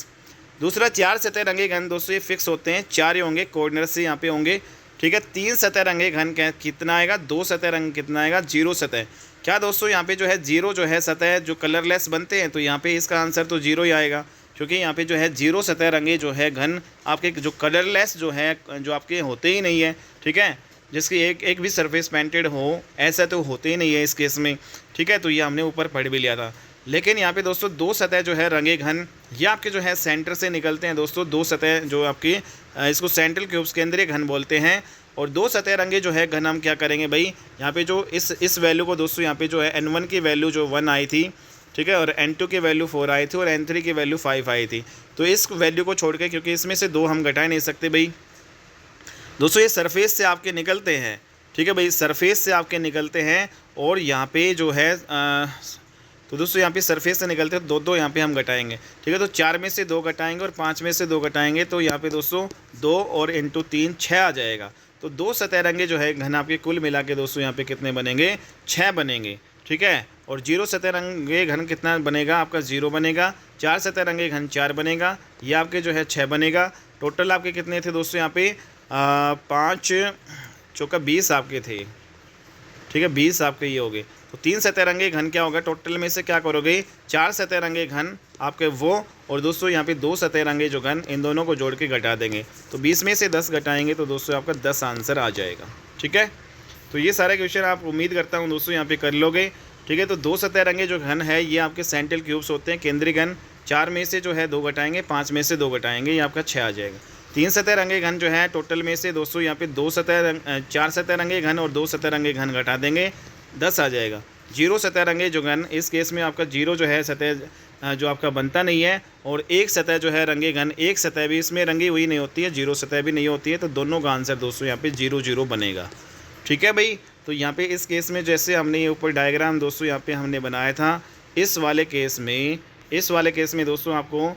दूसरा 4 सतह रंगे घन दोस्तों ये फिक्स होते हैं, 4 ही होंगे, कॉर्नर से यहाँ पे होंगे। ठीक है। 3 सतह रंगे घन कितना आएगा, 2 सतह रंग कितना आएगा, 0 सतह। क्या दोस्तों यहाँ पे जो है 0 जो है सतह जो कलरलेस बनते हैं, तो यहाँ पे इसका आंसर तो 0 ही आएगा, क्योंकि यहाँ पे जो है 0 सतह रंगे जो है घन आपके जो कलरलेस जो है जो आपके होते ही नहीं है। ठीक है। जिसकी एक एक भी सरफेस पेंटेड हो, ऐसा तो होते ही नहीं है इस केस में, ठीक है। तो ये हमने ऊपर पढ़ भी लिया था। लेकिन यहाँ पे दोस्तों दो सतह जो है रंगे घन, ये आपके जो है सेंटर से निकलते हैं दोस्तों। दो सतह जो आपकी इसको सेंट्रल क्यूब्स केंद्रीय घन बोलते हैं। और दो सतह रंगे जो है घन हम क्या करेंगे भाई, यहाँ पे जो इस वैल्यू को दोस्तों यहाँ पे जो है N1 की वैल्यू जो 1 आई थी, ठीक है, और N2 की वैल्यू 4 आई थी और N3 की वैल्यू 5 आई थी। तो इस वैल्यू को छोड़ के, क्योंकि इसमें से दो हम घटा नहीं सकते भाई दोस्तों, ये सरफेस से आपके निकलते हैं, ठीक है भाई, सरफेस से आपके निकलते हैं। और यहाँ पे जो है तो दोस्तों यहाँ पे सरफेस से निकलते हैं, दो यहाँ पे हम घटाएंगे, ठीक है। तो 4 में से 2 घटाएंगे और 5 में से 2 घटाएंगे, तो यहाँ पे दोस्तों 2 और इंटू 3 6 आ जाएगा। तो दो सतह रंगे जो है घन आपके कुल मिला के दोस्तों यहाँ पे कितने बनेंगे, 6 बनेंगे, ठीक है। और 0 सतह रंगे घन कितना बनेगा आपका, 0 बनेगा। 4 सतह रंगे घन 4 बनेगा, ये आपके जो है 6 बनेगा। टोटल आपके कितने थे दोस्तों यहाँ पे 5 चौका 20 आपके थे, ठीक है, 20 आपके ये हो गए। तो 3 सतह रंगे घन क्या होगा, टोटल में से क्या करोगे, 4 सतह रंगे घन आपके वो, और दोस्तों यहाँ पे 2 सतह रंगे जो घन, इन दोनों को जोड़ के घटा देंगे। तो 20 में से 10 घटाएंगे तो दोस्तों आपका 10 आंसर आ जाएगा, ठीक है। तो ये सारे क्वेश्चन आप उम्मीद करता हूँ दोस्तों यहाँ पे कर लोगे, ठीक है। तो 2 सतह रंगे जो घन है ये आपके सेंट्रल क्यूब्स होते हैं, केंद्रीय घन। 4 में से जो है 2 घटाएंगे, 5 में से 2 घटाएंगे, ये आपका 6 आ जाएगा। 3 सतह रंगे घन जो है टोटल में से दोस्तों यहाँ पे 4 सतह रंगे घन और 2 सतह रंगे घन घटा देंगे, 10 आ जाएगा। 0 सतह रंगे जो घन, इस केस में आपका 0 जो है सतह जो आपका बनता नहीं है, और 1 सतह जो है रंगे घन, 1 सतह भी इसमें रंगी हुई नहीं होती है, 0 सतह भी नहीं होती है, तो दोनों का आंसर दोस्तों यहाँ पे 0 0 बनेगा, ठीक है भाई। तो यहाँ पे इस केस में जैसे हमने ये ऊपर डायग्राम दोस्तों यहाँ पे हमने बनाया था, इस वाले केस में दोस्तों आपको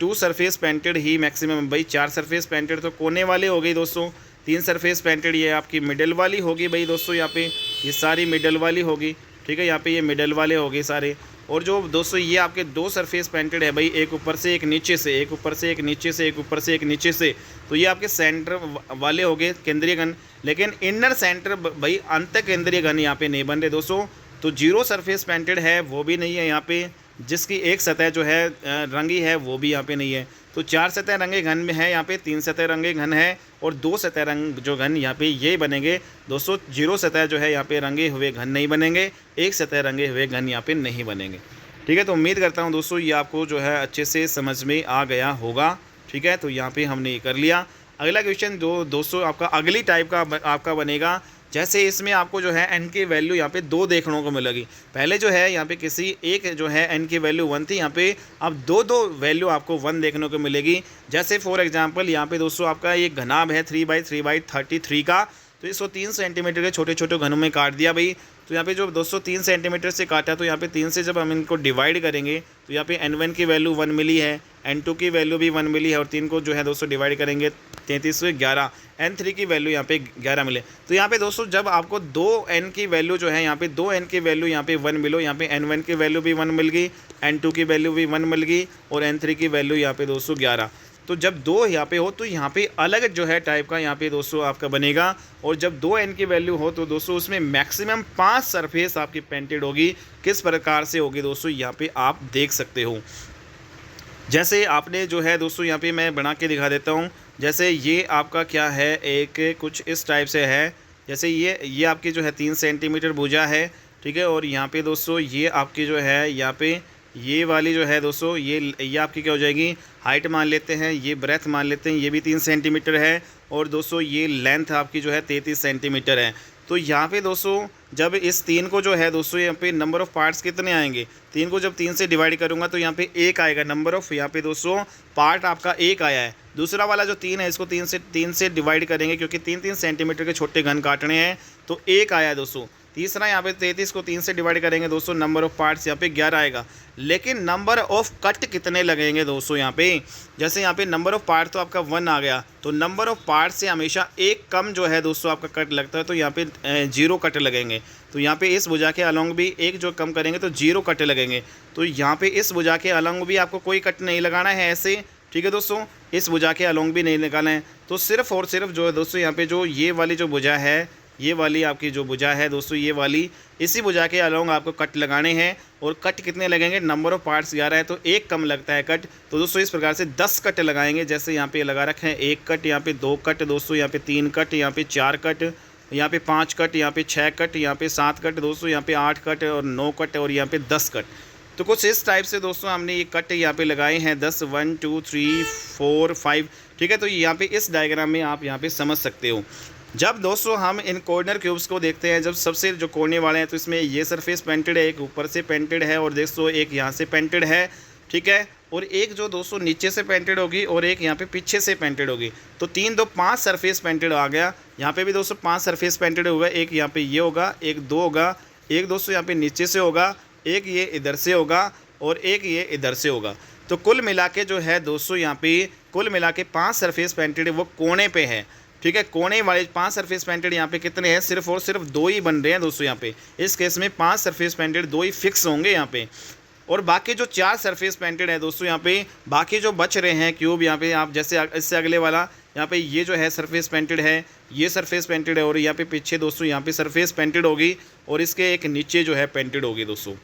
2 सरफेस पेंटेड ही मैक्सिमम भाई। 4 सरफेस पेंटेड तो कोने वाले हो गई दोस्तों, 3 सरफेस पेंटेड ये आपकी मिडल वाली होगी भाई दोस्तों, यहाँ पे ये सारी मिडल वाली होगी, ठीक है। यहाँ पे ये मिडल वाले हो गए सारे। और जो दोस्तों ये आपके 2 सरफेस पेंटेड है भाई, एक ऊपर से एक नीचे से, एक ऊपर से एक नीचे से, एक ऊपर से एक नीचे से, तो ये आपके सेंटर वाले हो गए केंद्रीय घन। लेकिन इनर सेंटर भाई अंत केंद्रीय घन यहाँ पे नहीं बन रहे दोस्तों। तो 0 सरफेस पेंटेड है वो भी नहीं है यहाँ पे, जिसकी एक सतह जो है रंगी है वो भी यहाँ पे नहीं है। तो 4 सतह रंगे घन में है यहाँ पे, 3 सतह रंगे घन है, और 2 सतह रंग जो घन यहाँ पे ये बनेंगे दोस्तों। 0 सतह जो है यहाँ पे रंगे हुए घन नहीं बनेंगे, 1 सतह रंगे हुए घन यहाँ पे नहीं बनेंगे, ठीक है। तो उम्मीद करता हूँ दोस्तों ये आपको जो है अच्छे से समझ में आ गया होगा, ठीक है। तो यहाँ पे हमने ये कर लिया। अगला क्वेश्चन जो दोस्तों आपका अगली टाइप का आपका बनेगा, जैसे इसमें आपको जो है n की वैल्यू यहाँ पे 2 देखने को मिलेगी। पहले जो है यहाँ पे किसी एक जो है n की वैल्यू 1 थी, यहाँ पे अब 2 वैल्यू आपको 1 देखने को मिलेगी। जैसे फॉर एग्जांपल यहाँ पे दोस्तों आपका ये घनाभ है 3/3/33 का, तो इसको 3 सेंटीमीटर के छोटे छोटे घनों में काट दिया भाई। तो यहाँ पे जो दोस्तों 3 सेंटीमीटर से काटा, तो यहाँ पे 3 से जब हम इनको डिवाइड करेंगे तो यहाँ पे N1 की वैल्यू 1 मिली है, N2 की वैल्यू भी 1 मिली है, और 3 को जो है दोस्तों डिवाइड करेंगे 33 से 11, N3 की वैल्यू यहाँ पे 11 मिले। तो यहाँ पे दोस्तों जब आपको 2n की वैल्यू जो है यहाँ पे 2n की वैल्यू यहाँ पे 1 मिलो, यहाँ पे N1 की वैल्यू भी 1 मिल गई, N2 की वैल्यू भी 1 मिल गई, और N3 की वैल्यू यहाँ पे दोस्तों 11। तो जब 2 यहाँ पे हो तो यहाँ पे अलग जो है टाइप का यहाँ पे दोस्तों आपका बनेगा। और जब 2n की वैल्यू हो तो दोस्तों उसमें मैक्सिमम 5 सरफेस आपकी पेंटेड होगी। किस प्रकार से होगी दोस्तों यहाँ पे आप देख सकते हो। जैसे आपने जो है दोस्तों यहाँ पे मैं बना के दिखा देता हूँ। जैसे ये आपका क्या है, एक कुछ इस टाइप से है। जैसे ये आपकी जो है 3 सेंटीमीटर भुजा है, ठीक है। और यहाँ पे दोस्तों ये आपकी जो है यहाँ पे ये वाली जो है दोस्तों ये आपकी क्या हो जाएगी, हाइट मान लेते हैं, ये ब्रेथ मान लेते हैं, ये भी 3 सेंटीमीटर है, और दोस्तों ये लेंथ आपकी जो है 33 सेंटीमीटर है। तो यहाँ पे दोस्तों जब इस 3 को जो है दोस्तों यहाँ पे नंबर ऑफ़ पार्ट्स कितने आएंगे, 3 को जब 3 से डिवाइड करूँगा तो यहाँ पे 1 आएगा। नंबर ऑफ़ यहाँ पे दोस्तों पार्ट आपका 1 आया है। दूसरा वाला जो 3 है इसको 3 से डिवाइड करेंगे, क्योंकि 3 सेंटीमीटर के छोटे घन काटने हैं, तो 1 आया है दोस्तों। तीसरा यहाँ पे 33 को 3 से डिवाइड करेंगे दोस्तों, नंबर ऑफ़ पार्ट्स यहाँ पे 11 आएगा। लेकिन नंबर ऑफ़ कट कितने लगेंगे दोस्तों यहाँ पे, जैसे यहाँ पे नंबर ऑफ़ पार्ट तो आपका 1 आ गया, तो नंबर ऑफ़ पार्ट से हमेशा एक कम जो है दोस्तों आपका कट लगता है, तो यहाँ पे 0 कट लगेंगे। तो यहाँ पे इस भुजा के अलॉन्ग भी एक जो कम करेंगे तो 0 कट लगेंगे। तो यहाँ पे इस भुजा के अलॉन्ग भी आपको कोई कट नहीं लगाना है ऐसे, ठीक है दोस्तों। इस भुजा के अलॉन्ग भी नहीं निकालना है, तो सिर्फ और सिर्फ जो है दोस्तों यहाँ पे जो ये वाली जो भुजा है, ये वाली आपकी जो भुजा है दोस्तों, ये वाली इसी भुजा के अलॉन्ग आपको कट लगाने हैं। और कट कितने लगेंगे, नंबर ऑफ़ पार्ट्स 11 है तो एक कम लगता है कट। तो दोस्तों इस प्रकार से 10 कट लगाएंगे। जैसे यहाँ पे लगा रखे हैं 1 कट, यहाँ पे 2 कट दोस्तों, यहाँ पे 3 कट, यहाँ पे 4 कट, यहाँ पे 5 कट, यहाँ पे 6 कट, यहाँ पे 7 कट दोस्तों, यहाँ पे 8 कट और 9 कट और यहाँ पे 10 कट। तो कुछ इस टाइप से दोस्तों हमने ये कट यहाँ पे लगाए हैं 10, 1 2 3 4 5। ठीक है, तो यहाँ पे इस डायग्राम में आप यहाँ पे समझ सकते हो। जब दोस्तों हम इन कॉर्नर क्यूब्स को देखते हैं, जब सबसे जो कोने वाले हैं, तो इसमें ये सरफेस पेंटेड है, एक ऊपर से पेंटेड है और दोस्तों एक यहाँ से पेंटेड है। ठीक है, और एक जो दोस्तों नीचे से पेंटेड होगी और एक यहाँ पे पीछे से पेंटेड होगी। तो 3 2 5 सरफेस पेंटेड आ गया। यहाँ पे भी दोस्तों 5 सरफेस पेंटेड होगा। एक यहाँ पे ये होगा, एक 2 होगा, एक दोस्तों यहाँ पे नीचे से होगा, एक ये इधर से होगा और एक ये इधर से होगा। तो कुल मिला के जो है दोस्तों यहाँ पे कुल मिला के 5 सरफेस पेंटेड वो कोने पे है। ठीक है, कोने वाले 5 सरफेस पेंटेड यहाँ पे कितने हैं? सिर्फ और सिर्फ 2 ही बन रहे हैं दोस्तों। यहाँ पे इस केस में 5 सरफेस पेंटेड 2 ही फिक्स होंगे यहाँ पे। और बाकी जो 4 सरफेस पेंटेड है दोस्तों, यहाँ पे बाकी जो बच रहे हैं क्यूब, यहाँ पे आप जैसे इससे अगले वाला यहाँ पे ये जो है सरफेस पेंटेड है, ये सरफेस पेंटेड है और यहाँ पे पीछे दोस्तों यहाँ पे सरफेस पेंटेड होगी और इसके एक नीचे जो है पेंटेड होगी दोस्तों।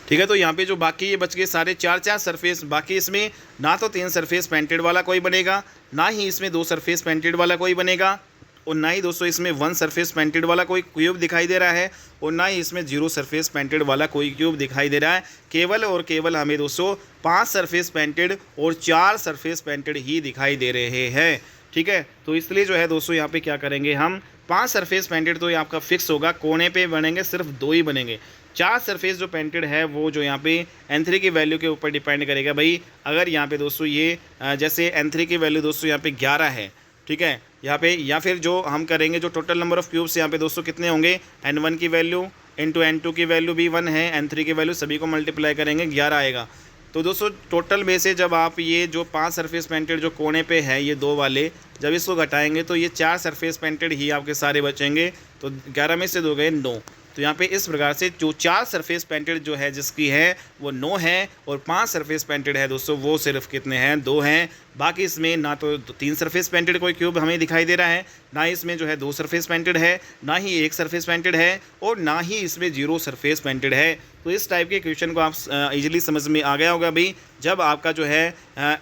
ठीक है, तो यहाँ पे जो बाकी ये बच गए सारे 4 सरफेस, बाकी इसमें ना तो 3 सरफेस पेंटेड वाला कोई बनेगा, ना ही इसमें 2 सरफेस पेंटेड वाला कोई बनेगा, और ना ही दोस्तों इसमें 1 सरफेस पेंटेड वाला कोई क्यूब दिखाई दे रहा है, और ना ही इसमें 0 सरफेस पेंटेड वाला कोई क्यूब दिखाई दे रहा है। केवल और केवल हमें दोस्तों 5 सरफेस पेंटेड और 4 सरफेस पेंटेड ही दिखाई दे रहे हैं। ठीक है, तो इसलिए जो है दोस्तों यहाँ पे क्या करेंगे हम, 5 सरफेस पेंटेड तो ये आपका फिक्स होगा, कोने पे बनेंगे सिर्फ 2 ही बनेंगे। 4 सरफेस जो पेंटेड है वो जो यहाँ पे N3 की वैल्यू के ऊपर डिपेंड करेगा भाई। अगर यहाँ पे दोस्तों ये जैसे N3 की वैल्यू दोस्तों यहाँ पे 11 है, ठीक है, यहाँ पे, या फिर जो हम करेंगे जो टोटल नंबर ऑफ़ क्यूब्स यहाँ पे दोस्तों कितने होंगे, N1 की वैल्यू इंटू N2 की वैल्यू भी 1 है, N3 की वैल्यू सभी को मल्टीप्लाई करेंगे 11 आएगा। तो दोस्तों टोटल में से जब आप ये जो 5 सरफेस पेंटेड जो कोने पे है ये 2 वाले, जब इसको घटाएंगे तो ये 4 सरफेस पेंटेड ही आपके सारे बचेंगे। तो 11 में से 2 गए 9। तो यहाँ पे इस प्रकार से जो 4 सरफेस पेंटेड जो है जिसकी है वो 9 है, और 5 सरफेस पेंटेड है दोस्तों वो सिर्फ कितने हैं, 2 हैं। बाकी इसमें ना तो 3 सरफेस पेंटेड कोई क्यूब हमें दिखाई दे रहा है, ना ही इसमें जो है 2 सरफेस पेंटेड है, ना ही 1 सरफेस पेंटेड है, और ना ही इसमें 0 सरफेस पेंटेड है। तो इस टाइप के क्वेश्चन को आप इजीली समझ में आ गया होगा भाई। जब आपका जो है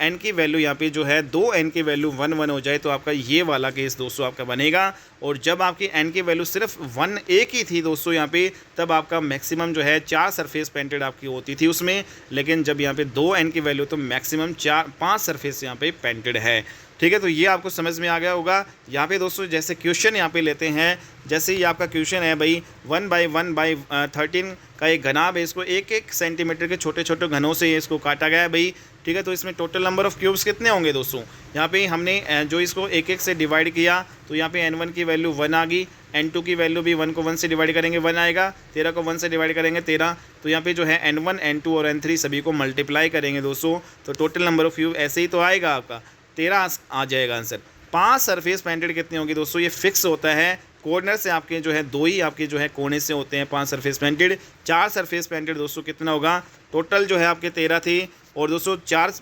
n की वैल्यू यहाँ पे जो है 2n की वैल्यू 1 1 हो जाए तो आपका ये वाला केस दोस्तों आपका बनेगा। और जब आपकी n की वैल्यू सिर्फ 1 1 ही थी दोस्तों यहाँ पे, तब आपका मैक्सिमम जो है 4 सरफेस पेंटेड आपकी होती थी उसमें। लेकिन जब यहाँ पे 2n की वैल्यू तो मैक्सिमम 5 सरफेस यहाँ पे पेंटेड है। ठीक है, तो ये आपको समझ में आ गया होगा। यहाँ पे दोस्तों जैसे क्वेश्चन यहाँ पे लेते हैं, जैसे ये आपका क्वेश्चन है भाई 1 बाई 1 बाई 13 का एक घनाभ है, इसको 1 सेंटीमीटर के छोटे छोटे घनों से इसको काटा गया है भाई। ठीक है, तो इसमें टोटल नंबर ऑफ़ क्यूब्स कितने होंगे दोस्तों, यहाँ पे हमने जो इसको 1 से डिवाइड किया तो यहाँ पे n1 की वैल्यू 1 आ गई, n2 की वैल्यू भी 1 को 1 से डिवाइड करेंगे 1 आएगा, 13 को 1 से डिवाइड करेंगे 13। तो यहाँ पे जो है n1 n2 और n3 सभी को मल्टीप्लाई करेंगे दोस्तों, तो टोटल नंबर ऑफ़ क्यूब ऐसे ही तो आएगा आपका 13 आ जाएगा आंसर। 5 सरफेस पेंटेड कितनी होगी दोस्तों, ये फिक्स होता है। कॉर्नर से आपके जो है 2 ही आपके जो है कोने से होते हैं 5 सरफेस पेंटेड। 4 सरफेस पेंटेड दोस्तों कितना होगा, टोटल जो है आपके 13 थी, और दोस्तों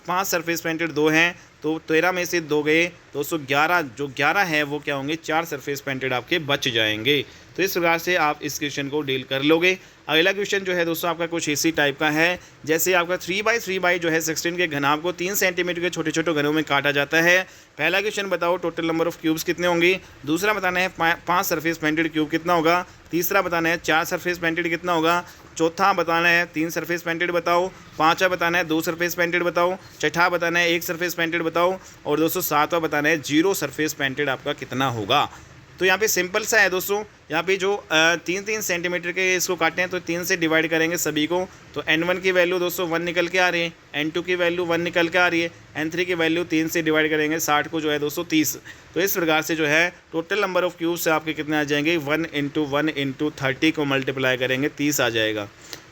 5 सरफेस पेंटेड 2 हैं, तो 13 में से 2 गए दोस्तों 11, जो 11 है वो क्या होंगे, 4 सरफेस पेंटेड आपके बच जाएंगे। तो इस प्रकार से आप इस क्वेश्चन को डील कर लोगे। अगला क्वेश्चन जो है दोस्तों आपका कुछ इसी टाइप का है, जैसे आपका 3 बाई 3 बाई जो है 16 के घनाभ को 3 सेंटीमीटर के छोटे छोटे घनों में काटा जाता है। पहला क्वेश्चन बताओ टोटल नंबर ऑफ़ क्यूब्स कितने होंगे, दूसरा बताना है 5 सरफेस पेंटेड क्यूब कितना होगा, तीसरा बताना है 4 सरफेस पेंटेड कितना होगा, चौथा बताना है 3 सरफेस पेंटेड बताओ, पाँचवा बताना है 2 सरफेस पेंटेड बताओ, छठा बताना है 1 सरफेस पेंटेड बताओ, और दोस्तों सातवां बताना है 0 सरफेस पेंटेड आपका कितना होगा। तो यहाँ पे सिंपल सा है दोस्तों, यहाँ पे जो 3 सेंटीमीटर के इसको काटे हैं तो 3 से डिवाइड करेंगे सभी को, तो n1 की वैल्यू दोस्तों 1 निकल के आ रही है, n2 की वैल्यू 1 निकल के आ रही है, n3 की वैल्यू 3 से डिवाइड करेंगे 60 को जो है दोस्तों 30। तो इस प्रकार से जो है टोटल नंबर ऑफ़ क्यूब्स से आपके कितने आ जाएंगे, 1 इंटू 1 इंटू 30 को मल्टीप्लाई करेंगे 30 आ जाएगा।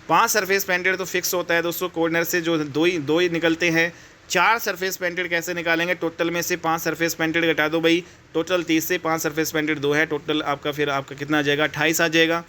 5 सरफेस पेंटेड तो फिक्स होता है दोस्तों, कॉर्नर से जो दो ही निकलते हैं। 4 सरफेस पेंटेड कैसे निकालेंगे, टोटल में से 5 सरफेस पेंटेड घटा दो भाई, टोटल 30 से 5 सरफेस पेंटेड 2 है, टोटल आपका फिर आपका कितना आ जाएगा, 28 आ जाएगा।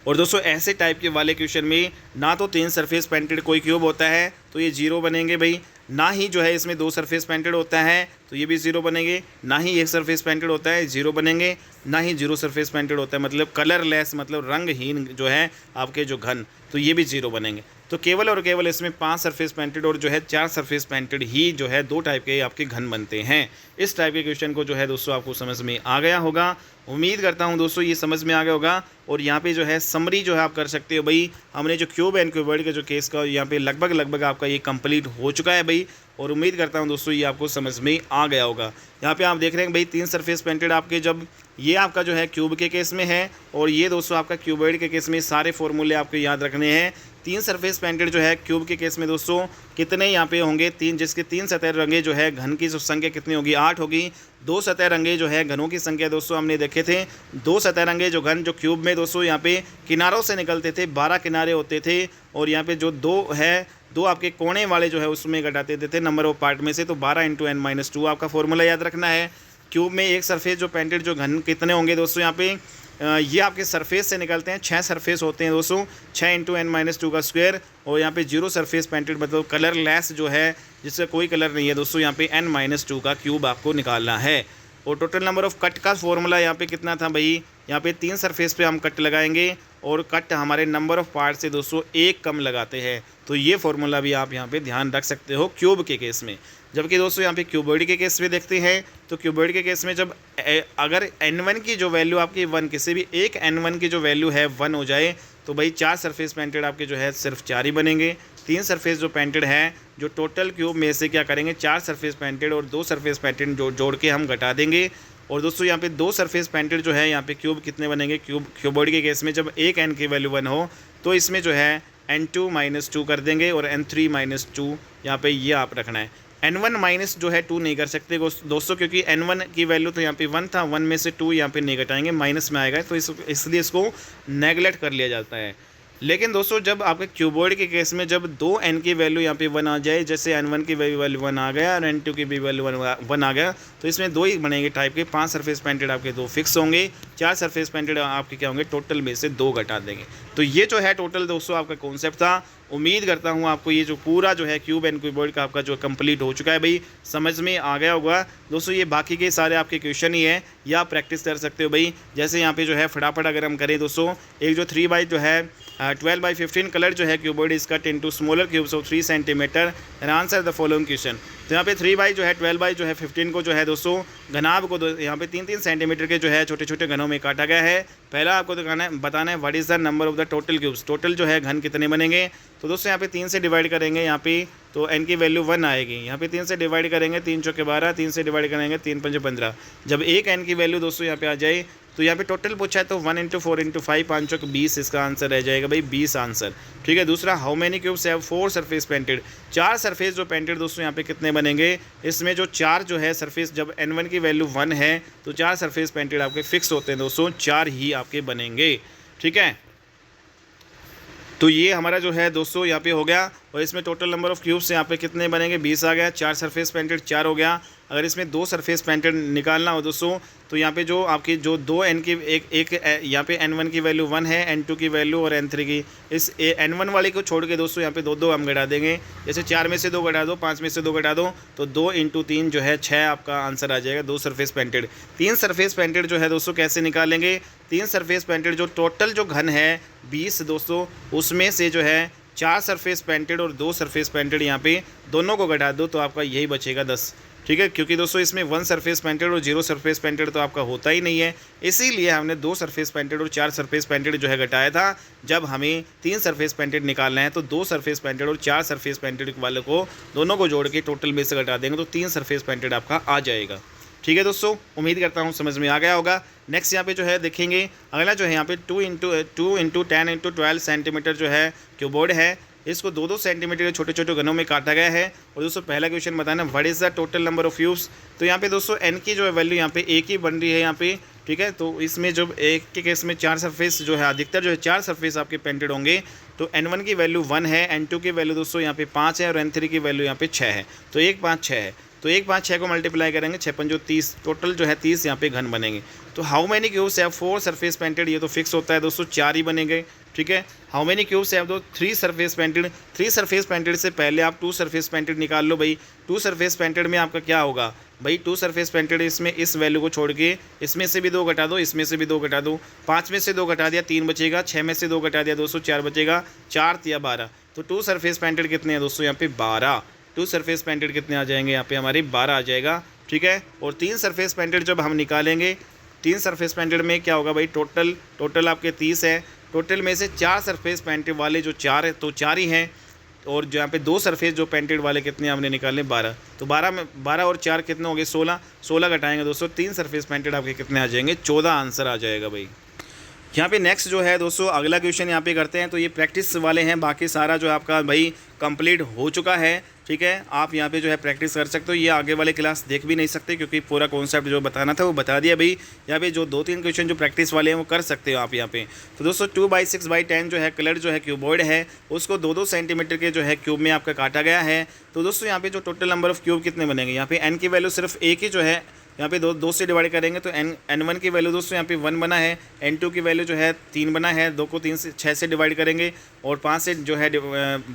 और दोस्तों ऐसे टाइप के वाले क्वेश्चन में ना तो 3 सरफेस पेंटेड कोई क्यूब होता है तो ये 0 बनेंगे भाई, ना ही जो है इसमें 2 सरफेस पेंटेड होता है तो ये भी 0 बनेंगे, ना ही 1 सरफेस पेंटेड होता है 0 बनेंगे, ना ही 0 सरफेस पेंटेड होता है मतलब कलरलेस मतलब रंगहीन जो है आपके जो घन, तो ये भी 0 बनेंगे। तो केवल और केवल इसमें 5 सरफेस पेंटेड और जो है 4 सरफेस पेंटेड ही जो है 2 टाइप के आपके घन बनते हैं। इस टाइप के क्वेश्चन को जो है दोस्तों आपको समझ में आ गया होगा। उम्मीद करता हूँ दोस्तों ये समझ में आ गया होगा। और यहाँ पे जो है समरी जो है आप कर सकते हो भाई। हमने जो क्यूब एंड क्यूबॉइड के जो केस का यहाँ पे लगभग आपका ये कंप्लीट हो चुका है भाई। और उम्मीद करता हूँ दोस्तों ये आपको समझ में आ गया होगा। यहाँ पे आप देख रहे हैं भाई 3 सरफेस पेंटेड आपके, जब ये आपका जो है क्यूब के केस में है और ये दोस्तों आपका क्यूबॉइड के केस में, सारे फॉर्मूले आपको याद रखने हैं। 3 सरफेस पेंटेड जो है क्यूब के केस में दोस्तों कितने यहाँ पे होंगे, 3, जिसके 3 सतह रंगे जो है घन की जो संख्या कितनी होगी, 8 होगी। 2 सतह रंगे जो है घनों की संख्या दोस्तों हमने देखे थे, 2 सतह रंगे जो घन जो क्यूब में दोस्तों यहाँ पे किनारों से निकलते थे, 12 किनारे होते थे। और यहाँ पे जो 2 आपके कोने वाले जो है उसमें घटाते देते नंबर ऑफ पार्ट में से, तो 12 × n-2 आपका फॉर्मूला याद रखना है। क्यूब में एक सरफेस जो पेंटेड जो घन कितने होंगे दोस्तों, यहाँ पे ये आपके सरफेस से निकलते हैं, 6 सरफेस होते हैं दोस्तों, 6 × n-2 का स्क्वायर। और यहाँ पे 0 सरफेस पेंटेड मतलब कलरलेस जो है, जिससे कोई कलर नहीं है दोस्तों, यहाँ पे n-2 का क्यूब आपको निकालना है। और टोटल नंबर ऑफ कट का फॉर्मूला यहाँ पे कितना था भाई, यहाँ पे 3 सरफेस पे हम कट लगाएंगे और कट हमारे नंबर ऑफ पार्ट से दोस्तों 1 कम लगाते हैं। तो ये फॉर्मूला भी आप यहाँ पे ध्यान रख सकते हो क्यूब के केस में। जबकि दोस्तों यहाँ पे क्यूबॉइड के केस में देखते हैं, तो क्यूबॉइड के केस में जब अगर n1 की जो वैल्यू आपकी 1, किसी भी एक n1 की जो वैल्यू है 1 हो जाए, तो भाई 4 सरफेस पेंटेड आपके जो है सिर्फ 4 ही बनेंगे। 3 सरफेस जो पेंटेड है, जो टोटल क्यूब में से क्या करेंगे, 4 सरफेस पेंटेड और 2 सरफेस पेंटेड जोड़ के हम घटा देंगे। और दोस्तों यहाँ पे 2 सरफेस पेंटेड जो है यहाँ पे क्यूब कितने बनेंगे, क्यूबॉइड के केस में जब एक n की वैल्यू 1 हो, तो इसमें जो है n2 - 2 कर देंगे और n3 - 2 यहाँ पे ये आप रखना है। n1 माइनस जो है 2 नहीं कर सकते दोस्तों, क्योंकि n1 की वैल्यू तो यहाँ पे 1 था, 1 में से 2 यहाँ पे नहीं घटाएंगे, माइनस में आएगा, तो इसलिए इसको नेगलेक्ट कर लिया जाता है। लेकिन दोस्तों जब आपके क्यूबॉइड के केस में जब 2n की वैल्यू यहाँ पे 1 आ जाए, जैसे n1 की वैल्यू 1 आ गया और n2 की भी वैल्यू 1 आ गया, तो इसमें 2 ही बनेंगे टाइप के। 5 सरफेस पेंटेड आपके 2 फिक्स होंगे, 4 सरफेस पेंटेड आपके क्या होंगे, टोटल में से 2 घटा देंगे। तो ये जो है टोटल दोस्तों आपका कॉन्सेप्ट था। उम्मीद करता हूँ आपको ये जो पूरा जो है क्यूब एंड क्यूबॉइड का आपका जो कंप्लीट हो चुका है भाई, समझ में आ गया होगा दोस्तों। ये बाकी के सारे आपके क्वेश्चन ही है, या आप प्रैक्टिस कर सकते हो भाई। जैसे यहाँ पे जो है फटाफट अगर हम करें दोस्तों, एक जो 3 जो है 12/15 कलर जो है cuboid is cut into smaller cubes of 3 centimetre and answer the following question. तो यहाँ पे 3 जो है 12 जो है 15 को जो है दोस्तों घनाभ को यहाँ पे 3-3 सेंटीमीटर के जो है छोटे छोटे घनों में काटा गया है। पहला आपको बताना है what is the number of the total cubes, total जो है घन कितने बनेंगे। तो दोस्तों यहाँ पे 3 से डिवाइड करेंगे, यहाँ पे तो n की वैल्यू 1 आएगी। यहाँ पे 3 से डिवाइड करेंगे, 3 चौके 12, 3 से डिवाइड करेंगे 3 पंजे 15। जब एक n की वैल्यू दोस्तों यहाँ पे आ जाए, तो यहाँ पे टोटल पूछा है तो 1 × 4 × 5, 5 चौक 20 इसका आंसर रह जाएगा भाई, 20 आंसर। ठीक है। दूसरा, how many cubes have 4 surface painted, 4 surface जो पेंटेड दोस्तों यहाँ पे कितने बनेंगे। इसमें जो 4 जो है सरफेस, जब n1 की वैल्यू 1 है तो 4 सरफेस पेंटेड आपके फिक्स होते हैं दोस्तों, 4 ही आपके बनेंगे। ठीक है। तो ये हमारा जो है दोस्तों यहाँ पे हो गया। और इसमें टोटल नंबर ऑफ़ क्यूब्स यहाँ पे कितने बनेंगे, 20 आ गया। 4 सरफेस पेंटेड 4 हो गया। अगर इसमें 2 सरफेस पेंटेड निकालना हो दोस्तों, तो यहाँ पे जो आपकी जो 2n की एक यहाँ पे n1 की वैल्यू 1 है, n2 की वैल्यू और n3 की, इस n1 वाले को छोड़ के दोस्तों यहाँ पे 2 हम घटा देंगे। जैसे 4 में से 2 घटा दो, 5 में से 2 घटा दो, तो 2 × 3 जो है 6 आपका आंसर आ जाएगा, 2 सरफेस पेंटेड। 3 सरफेस पेंटेड जो है दोस्तों कैसे निकालेंगे, 3 सरफेस पेंटेड जो टोटल जो घन है 20 दोस्तों, उसमें से जो है 4 सरफेस पेंटेड और 2 सरफेस पेंटेड यहाँ पे दोनों को घटा दो, तो आपका यही बचेगा 10। ठीक है। क्योंकि दोस्तों इसमें 1 सरफेस पेंटेड और 0 सरफेस पेंटेड तो आपका होता ही नहीं है, इसीलिए हमने 2 सरफेस पेंटेड और 4 सरफेस पेंटेड जो है घटाया था। जब हमें 3 सरफेस पेंटेड निकालना है तो 2 सरफेस पेंटेड और 4 सरफेस पेंटेड वाले को दोनों को जोड़ के टोटल में से घटा देंगे, तो 3 सरफेस पेंटेड आपका आ जाएगा। ठीक है दोस्तों, उम्मीद करता हूँ समझ में आ गया होगा। नेक्स्ट यहाँ पे जो है देखेंगे, अगला जो है यहाँ पे 2 × 10 × 12 सेंटीमीटर जो है क्यूबॉइड है, इसको 2-2 सेंटीमीटर के छोटे छोटे घनों में काटा गया है। और दोस्तों पहला क्वेश्चन बताना, what is the total number of cubes. तो यहाँ पे दोस्तों n की जो है वैल्यू यहाँ पे 1 ही बन रही है यहाँ पे। ठीक है। तो इसमें जब एक के केस में 4 सरफेस जो है अधिकतर जो है 4 सरफेस आपके पेंटेड होंगे, तो n1 की वैल्यू 1 है, n2 की वैल्यू दोस्तों यहाँ पे 5 है और n3 की वैल्यू यहाँ पे 6 है। तो 1 5 6 है, तो 1 5 6 को मल्टीप्लाई करेंगे, 6 5 30, टोटल जो है 30 यहाँ पे घन बनेंगे। तो how many cubes have 4 surface painted, ये तो फिक्स होता है दोस्तों, 4 ही बनेंगे। ठीक है। हाउ मेनी क्यूब्स हैव दो 3 सरफेस पेंटेड, 3 सरफेस पेंटेड से पहले आप 2 सरफेस पेंटेड निकाल लो भाई। 2 सरफेस पेंटेड में आपका क्या होगा भाई, 2 सरफेस पेंटेड इसमें इस वैल्यू को छोड़ के इसमें से भी 2 घटा दो, इसमें से भी 2 घटा दो, 5 में से 2 घटा दिया 3 बचेगा, 6 में से 2 घटा दिया दोस्तों 4 बचेगा, 4 या 12। तो 2 सरफेस पेंटेड कितने हैं दोस्तों यहाँ पे 12। 2 सरफेस पेंटेड कितने आ जाएंगे यहाँ पे हमारे 12 आ जाएगा। ठीक है। और 3 सरफेस पेंटेड जब हम निकालेंगे 3 सरफेस पेंटेड में क्या होगा भाई, टोटल आपके 30 है। टोटल में से 4 सरफेस पेंटेड वाले जो 4 है तो 4 ही हैं, और जो यहाँ पे 2 सरफेस जो पेंटेड वाले कितने आपने निकालने 12, तो 12 में 12 और 4 कितने हो गए 16, 16 घटाएंगे दोस्तों 3 सरफेस पेंटेड आपके कितने आ जाएंगे 14 आंसर आ जाएगा भाई। यहाँ पे नेक्स्ट जो है दोस्तों अगला क्वेश्चन यहाँ पे करते हैं, तो ये प्रैक्टिस वाले हैं, बाकी सारा जो है आपका भाई कंप्लीट हो चुका है। ठीक है, आप यहाँ पे जो है प्रैक्टिस कर सकते हो, ये आगे वाले क्लास देख भी नहीं सकते क्योंकि पूरा कॉन्सेप्ट जो बताना था वो बता दिया भाई। यहाँ पे जो 2-3 क्वेश्चन जो प्रैक्टिस वाले हैं वो कर सकते हो आप यहाँ पे। तो दोस्तों 2/6/10 जो है कलर जो है क्यूबॉइड है, उसको 2-2 सेंटीमीटर के जो है क्यूब में आपका काटा गया है। तो दोस्तों यहाँ पे जो टोटल नंबर ऑफ़ क्यूब कितने बनेंगे, यहाँ पे n की वैल्यू सिर्फ एक ही जो है यहाँ पे दो से डिवाइड करेंगे तो n1 की वैल्यू दोस्तों यहाँ पे 1 बना है, n2 की वैल्यू जो है 3 बना है, 2 को 6 से डिवाइड करेंगे और 5 से जो है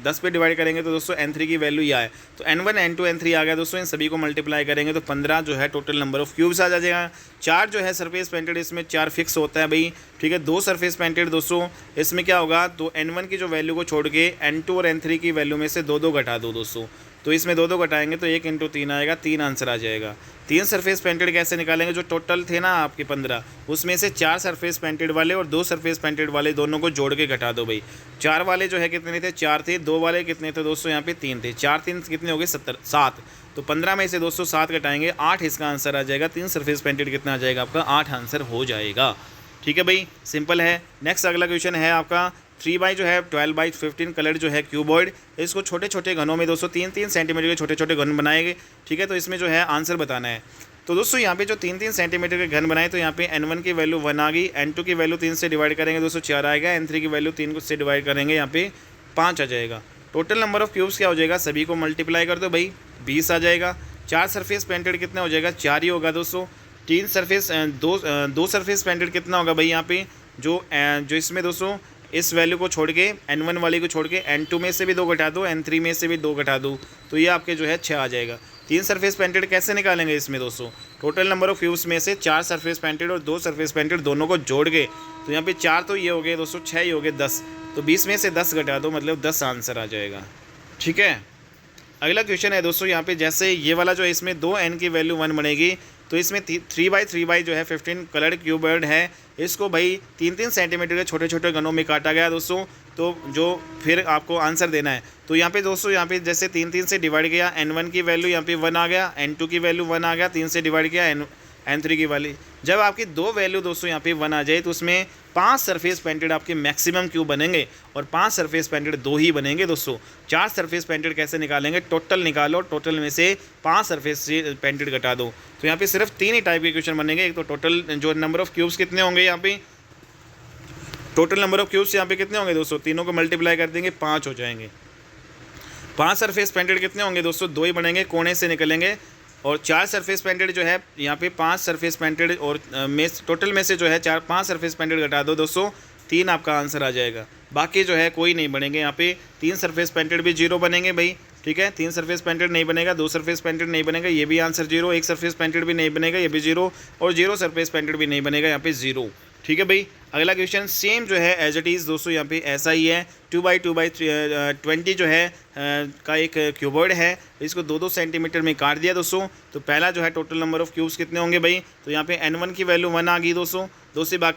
10 पे डिवाइड करेंगे तो दोस्तों n3 की वैल्यू यह है। तो n1 n2 n3 आ गया दोस्तों, इन सभी को मल्टीप्लाई करेंगे तो 15 जो है टोटल नंबर ऑफ़ क्यूब्स आ जाएगा। 4 जो है सरफेस पेंटेड, इसमें 4 फिक्स होता है भाई। ठीक है, 2 सरफेस पेंटेड दोस्तों, इसमें क्या होगा, तो n1 की जो वैल्यू को छोड़ के n2 और n3 की वैल्यू में से 2-2 घटा दो दोस्तों, तो इसमें 2-2 घटाएंगे तो 1 × 3 आएगा, 3 आंसर आ जाएगा। 3 सरफेस पेंटेड कैसे निकालेंगे, जो टोटल थे ना आपके 15, उसमें से 4 सरफेस पेंटेड वाले और 2 सरफेस पेंटेड वाले दोनों को जोड़ के घटा दो भाई। 4 वाले जो है कितने थे, 4 थे, 2 वाले कितने थे दोस्तों, यहाँ पे 3 थे, 4 3 कितने हो गए 7। तो 15 में से दोस्तों 7 घटाएंगे, 8 इसका आंसर आ जाएगा। 3 सरफेस पेंटेड कितना आ जाएगा आपका, 8 आंसर हो जाएगा। ठीक है भाई, सिंपल है। नेक्स्ट अगला क्वेश्चन है आपका 3 जो है 12/15 कलर जो है क्यूबॉइड, इसको छोटे छोटे घनों में दोस्तों 3-3 सेंटीमीटर के छोटे छोटे घन बनाएंगे। ठीक है, तो इसमें जो है आंसर बताना है। तो दोस्तों यहाँ पे जो 3-3 सेंटीमीटर के घन बनाए, तो यहाँ पे n1 की वैल्यू 1 आ गई, n2 की वैल्यू 3 से डिवाइड करेंगे दोस्तों 4 आएगा, n3 की वैल्यू 3 से डिवाइड करेंगे यहाँ पे 5 आ जाएगा। टोटल नंबर ऑफ़ क्यूब्स क्या हो जाएगा, सभी को मल्टीप्लाई कर दो भाई, 20 आ जाएगा। 4 सरफेस पेंटेड कितना हो जाएगा, 4 ही होगा दोस्तों। 3 सरफेस 2 सरफेस पेंटेड कितना होगा भाई, यहाँ पे जो इसमें दोस्तों इस वैल्यू को छोड़ के n1 वाले को छोड़ के n2 में से भी 2 घटा दो, n3 में से भी 2 घटा दो, तो ये आपके जो है 6 आ जाएगा। 3 सरफेस पेंटेड कैसे निकालेंगे इसमें दोस्तों, टोटल नंबर ऑफ़ क्यूब्स में से 4 सरफेस पेंटेड और 2 सरफेस पेंटेड दोनों को जोड़ के, तो यहाँ पे 4 तो ये हो गए दोस्तों, 6 ही हो गए 10, तो 20 में से 10 घटा दो, मतलब 10 आंसर आ जाएगा। ठीक है, अगला क्वेश्चन है दोस्तों यहाँ पे, जैसे ये वाला जो है इसमें 2n की वैल्यू 1 बनेगी, तो इसमें 3/3 जो है 15 कलर क्यूबॉइड है, इसको भाई 3-3 सेंटीमीटर के छोटे छोटे घनों में काटा गया दोस्तों। तो जो फिर आपको आंसर देना है, तो यहाँ पे दोस्तों यहाँ पे जैसे 3-3 से डिवाइड किया, n1 की वैल्यू यहाँ पे 1 आ गया, n2 की वैल्यू 1 आ गया, 3 से डिवाइड किया n3 की वाली। जब आपकी 2 वैल्यू दोस्तों यहाँ पे 1 आ जाए, तो उसमें 5 सरफेस पेंटेड आपके मैक्सिमम क्यूब बनेंगे और 5 सरफेस पेंटेड 2 ही बनेंगे दोस्तों। 4 सरफेस पेंटेड कैसे निकालेंगे, टोटल निकालो, टोटल में से 5 सरफेस पेंटेड घटा दो, तो यहाँ पे सिर्फ 3 ही टाइप के क्वेश्चन बनेंगे। एक तो टोटल जो नंबर ऑफ़ क्यूब्स कितने होंगे, यहाँ पे टोटल नंबर ऑफ़ क्यूब्स यहाँ पे कितने होंगे दोस्तों, तीनों को मल्टीप्लाई कर देंगे 5 हो जाएंगे। 5 सरफेस पेंटेड कितने होंगे दोस्तों, 2 ही बनेंगे, कोने से निकलेंगे। और 4 सरफेस पेंटेड जो है यहाँ पे 5 सरफेस पेंटेड और में टोटल में से जो है 5 सरफेस पेंटेड घटा दो दोस्तों, 3 आपका आंसर आ जाएगा। बाकी जो है कोई नहीं बनेंगे, यहाँ पे 3 सरफेस पेंटेड भी 0 बनेंगे भाई। ठीक है, 3 सरफेस पेंटेड नहीं बनेगा, 2 सरफेस पेंटेड नहीं बनेगा, ये भी आंसर 0, 1 सरफेस पेंटेड भी नहीं बनेगा, ये भी 0, और 0 सरफेस पेंटेड भी नहीं बनेगा, यहाँ पे 0। ठीक है भाई, अगला क्वेश्चन सेम जो है एज इट इज़ दोस्तों यहाँ पे ऐसा ही है। 2/2/20 जो है का एक क्यूबॉइड है, इसको 2-2 सेंटीमीटर में काट दिया दोस्तों। तो पहला जो है टोटल नंबर ऑफ़ क्यूब्स कितने होंगे भाई, तो यहाँ पे n1 की वैल्यू 1 आ गई दोस्तों, 2 से भाग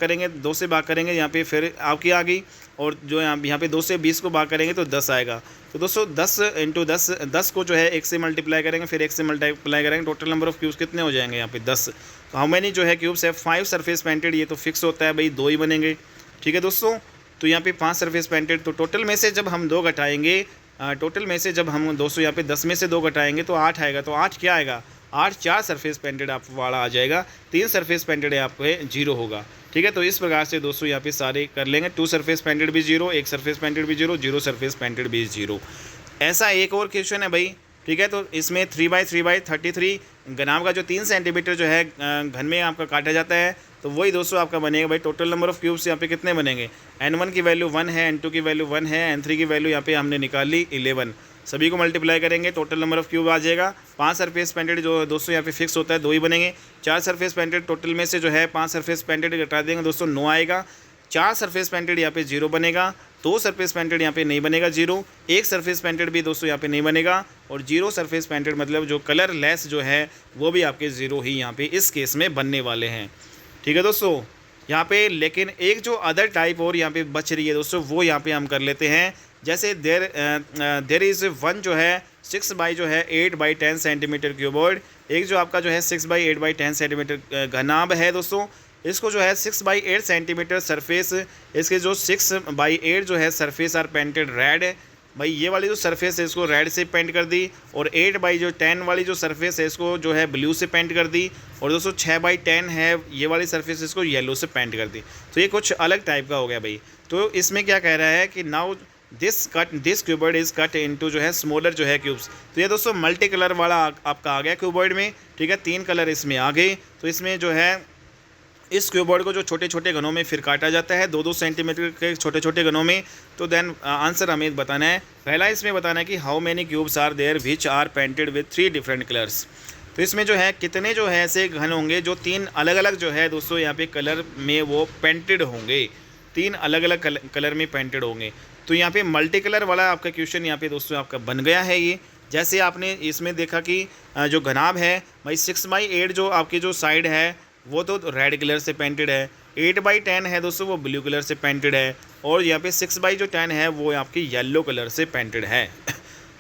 करेंगे यहाँ पे फिर आपकी आ गई, और जो यहाँ पे 2 से 20 को भाग करेंगे तो 10 आएगा। तो दोस्तों 10 × 10, 10 को जो है 1 से मल्टीप्लाई करेंगे, फिर 1 से मल्टीप्लाई करेंगे, टोटल नंबर ऑफ़ क्यूब्स कितने हो जाएंगे यहाँ पे 10। तो हाउ मैनी जो है क्यूब्स है, 5 सरफेस पेंटेड, ये तो फिक्स होता है भाई, 2 ही बनेंगे। ठीक है दोस्तों, तो यहाँ पे 5 सरफेस पेंटेड, तो टोटल में से जब हम 2 घटाएंगे, टोटल में से जब हम दोस्तों यहाँ पे 10 में से 2 घटाएंगे तो 8 आएगा। तो 8 क्या आएगा, 8 4 सरफेस पेंटेड आप वाला आ जाएगा, 3 सरफेस पेंटेड है आपको 0 होगा। ठीक है, तो इस प्रकार से दोस्तों यहाँ पे सारे कर लेंगे। 2 सरफेस पेंटेड भी 0, 1 सरफेस पेंटेड भी 0, 0 सरफेस पेंटेड भी 0। ऐसा एक और क्वेश्चन है भाई। ठीक है, तो इसमें 3/3/33 ग्राम का जो 3 सेंटीमीटर जो है घन में आपका काटा जाता है, तो वही दोस्तों आपका बनेगा भाई। टोटल नंबर ऑफ़ क्यूब्स यहाँ पे कितने बनेंगे, n1 की वैल्यू 1 है, n2 की वैल्यू 1 है, n3 की वैल्यू यहाँ पे हमने निकाल ली 11। सभी को मल्टीप्लाई करेंगे, टोटल नंबर ऑफ़ क्यूब आ जाएगा। 5 सरफेस पेंटेड जो दोस्तों यहाँ पे फिक्स होता है, 2 ही बनेंगे। 4 सरफेस पेंटेड, टोटल में से जो है 5 सरफेस पेंटेड घटा देंगे दोस्तों, 9 आएगा। 4 सरफेस पेंटेड यहाँ पे 0 बनेगा, 2 सरफेस पेंटेड यहाँ पे नहीं बनेगा 0, 1 सरफेस पेंटेड भी दोस्तों यहाँ पे नहीं बनेगा, और 0 सरफेस पेंटेड मतलब जो कलर लेस जो है वो भी आपके 0 ही यहाँ पे इस केस में बनने वाले हैं। ठीक है दोस्तों यहाँ पे। लेकिन एक जो अदर टाइप और यहाँ पे बच रही है दोस्तों, वो यहाँ पे हम कर लेते हैं। जैसे देर इज़ वन जो है 6 बाई जो है 8 बाई 10 सेंटीमीटर क्यूबॉइड, एक जो आपका जो है 6 बाई 8 बाई 10 सेंटीमीटर घनाभ है दोस्तों, इसको जो है 6 बाई 8 सेंटीमीटर सरफेस, इसके जो 6 बाई 8 जो है सरफेस आर पेंटेड रेड है भाई। ये वाली जो सरफेस है इसको रेड से पेंट कर दी, और 8 बाई जो 10 वाली जो सरफेस है इसको जो है ब्लू से पेंट कर दी, और दोस्तों 6 बाई 10 है ये वाली सरफेस इसको येलो से पेंट कर दी। तो ये कुछ अलग टाइप का हो गया भाई। तो इसमें क्या कह रहा है कि now this cuboid is cut into जो है स्मॉलर जो है क्यूब्स। तो ये दोस्तों मल्टी कलर वाला आपका आ गया क्यूबॉइड में, ठीक है, 3 कलर इसमें आ गए। तो इसमें जो है इस क्यूबॉइड को जो छोटे छोटे घनों में फिर काटा जाता है 2-2 सेंटीमीटर के छोटे छोटे घनों में। तो देन आंसर हमें बताना है। पहला इसमें बताना है कि how many cubes are there which are painted with 3 different colours. तो इसमें जो है कितने जो है ऐसे घन होंगे जो 3 अलग अलग जो है दोस्तों यहाँ पे कलर में वो पेंटेड होंगे, 3 अलग अलग कलर में पेंटेड होंगे। तो यहाँ पे मल्टी कलर वाला आपका क्वेश्चन यहाँ पे दोस्तों आपका बन गया है ये। जैसे आपने इसमें देखा कि जो घनाभ है भाई 6 बाई 8 जो आपकी जो साइड है वो तो रेड कलर से पेंटेड है, 8 बाई 10 है दोस्तों वो ब्लू कलर से पेंटेड है, और यहाँ पे 6 बाई जो 10 है वो आपकी येलो कलर से पेंटेड है।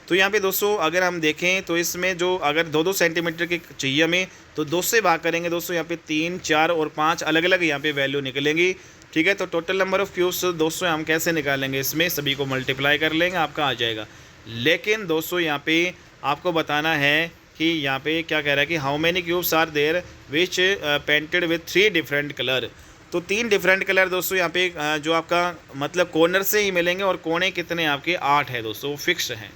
तो यहाँ पे दोस्तों अगर हम देखें तो इसमें जो अगर 2-2 सेंटीमीटर की चाहिए हमें, तो 2 से भाग करेंगे दोस्तों, यहाँ पे 3, 4 और 5 अलग अलग यहाँ पे वैल्यू निकलेंगी, ठीक है। तो टोटल नंबर ऑफ़ क्यूब्स दोस्तों हम कैसे निकालेंगे, इसमें सभी को मल्टीप्लाई कर लेंगे, आपका आ जाएगा। लेकिन दोस्तों यहाँ पे आपको बताना है कि यहाँ पे क्या कह रहा है कि how many cubes are there which painted with 3 different colour. तो 3 डिफरेंट कलर दोस्तों यहाँ पे जो आपका मतलब कॉर्नर से ही मिलेंगे, और कोने कितने आपके 8 है दोस्तों, वो फिक्स हैं,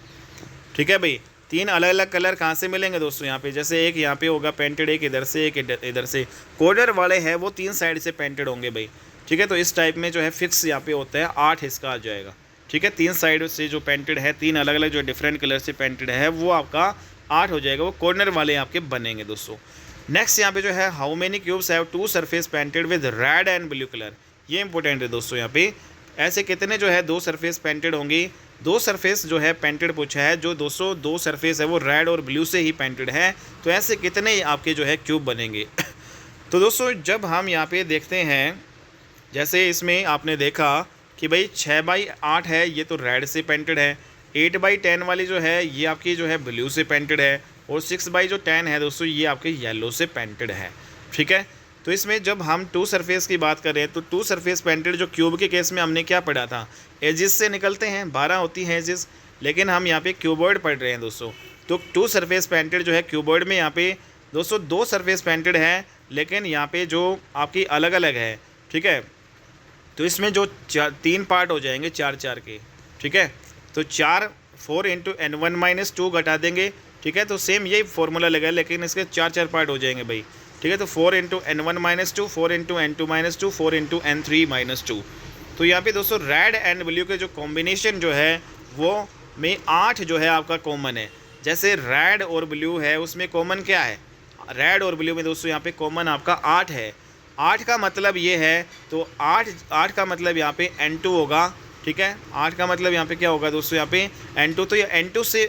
ठीक है भाई। 3 अलग अलग कलर कहाँ से मिलेंगे दोस्तों यहाँ पे, जैसे एक यहाँ पे होगा पेंटेड, एक इधर से, एक इधर से। कॉर्नर वाले हैं वो 3 साइड से पेंटेड होंगे भाई, ठीक है। तो इस टाइप में जो है फिक्स यहाँ पे होता है 8 इसका आ जाएगा, ठीक है। 3 साइड से जो पेंटेड है, 3 अलग अलग जो डिफरेंट कलर से पेंटेड है वो आपका 8 हो जाएगा, वो कॉर्नर वाले आपके बनेंगे दोस्तों। नेक्स्ट यहाँ पे जो है how many cubes have 2 surface painted with red and blue colour. ये इंपॉर्टेंट है दोस्तों। यहाँ पे ऐसे कितने जो है 2 सरफेस पेंटेड होंगी, 2 सरफेस जो है पेंटेड पूछा है, जो 2 सरफेस है वो रेड और ब्लू से ही पेंटेड है। तो ऐसे कितने आपके जो है क्यूब बनेंगे। तो दोस्तों जब हम यहाँ पे देखते हैं, जैसे इसमें आपने देखा कि भाई 6 बाई 8 है ये तो रेड से पेंटेड है, 8 बाई 10 वाली जो है ये आपकी जो है ब्लू से पेंटेड है, और 6 बाई जो 10 है दोस्तों ये आपके येलो से पेंटेड है, ठीक है। तो इसमें जब हम 2 सरफेस की बात करें तो 2 सरफेस पेंटेड जो क्यूब के केस में हमने क्या पढ़ा था, एजिस से निकलते हैं, 12 होती हैं एजिस, लेकिन हम यहाँ पे क्यूबॉइड पढ़ रहे हैं दोस्तों। तो 2 सरफेस पेंटेड जो है क्यूबॉइड में यहाँ पे दोस्तों 2 सरफेस पेंटेड है, लेकिन यहाँ पे जो आपकी अलग अलग है, ठीक है। तो इसमें जो 3 पार्ट हो जाएंगे 4-4 के, ठीक है। तो 4 इंटू n1-2 घटा देंगे, ठीक है। तो सेम यही फॉर्मूला लगा, लेकिन इसके 4-4 पार्ट हो जाएंगे भाई, ठीक है। तो 4 into n1-2, 4 into n2-2, 4 into n3-2। तो यहाँ पे दोस्तों रेड एंड ब्लू के जो कॉम्बिनेशन जो है वो में 8 जो है आपका कॉमन है। जैसे रेड और ब्लू है उसमें कॉमन क्या है, रेड और ब्लू में दोस्तों यहाँ पे कॉमन आपका 8 है। 8 का मतलब ये है, तो 8 का मतलब यहाँ पे n2 होगा, ठीक है। 8 का मतलब यहाँ पे क्या होगा दोस्तों, यहाँ पे n2, तो ये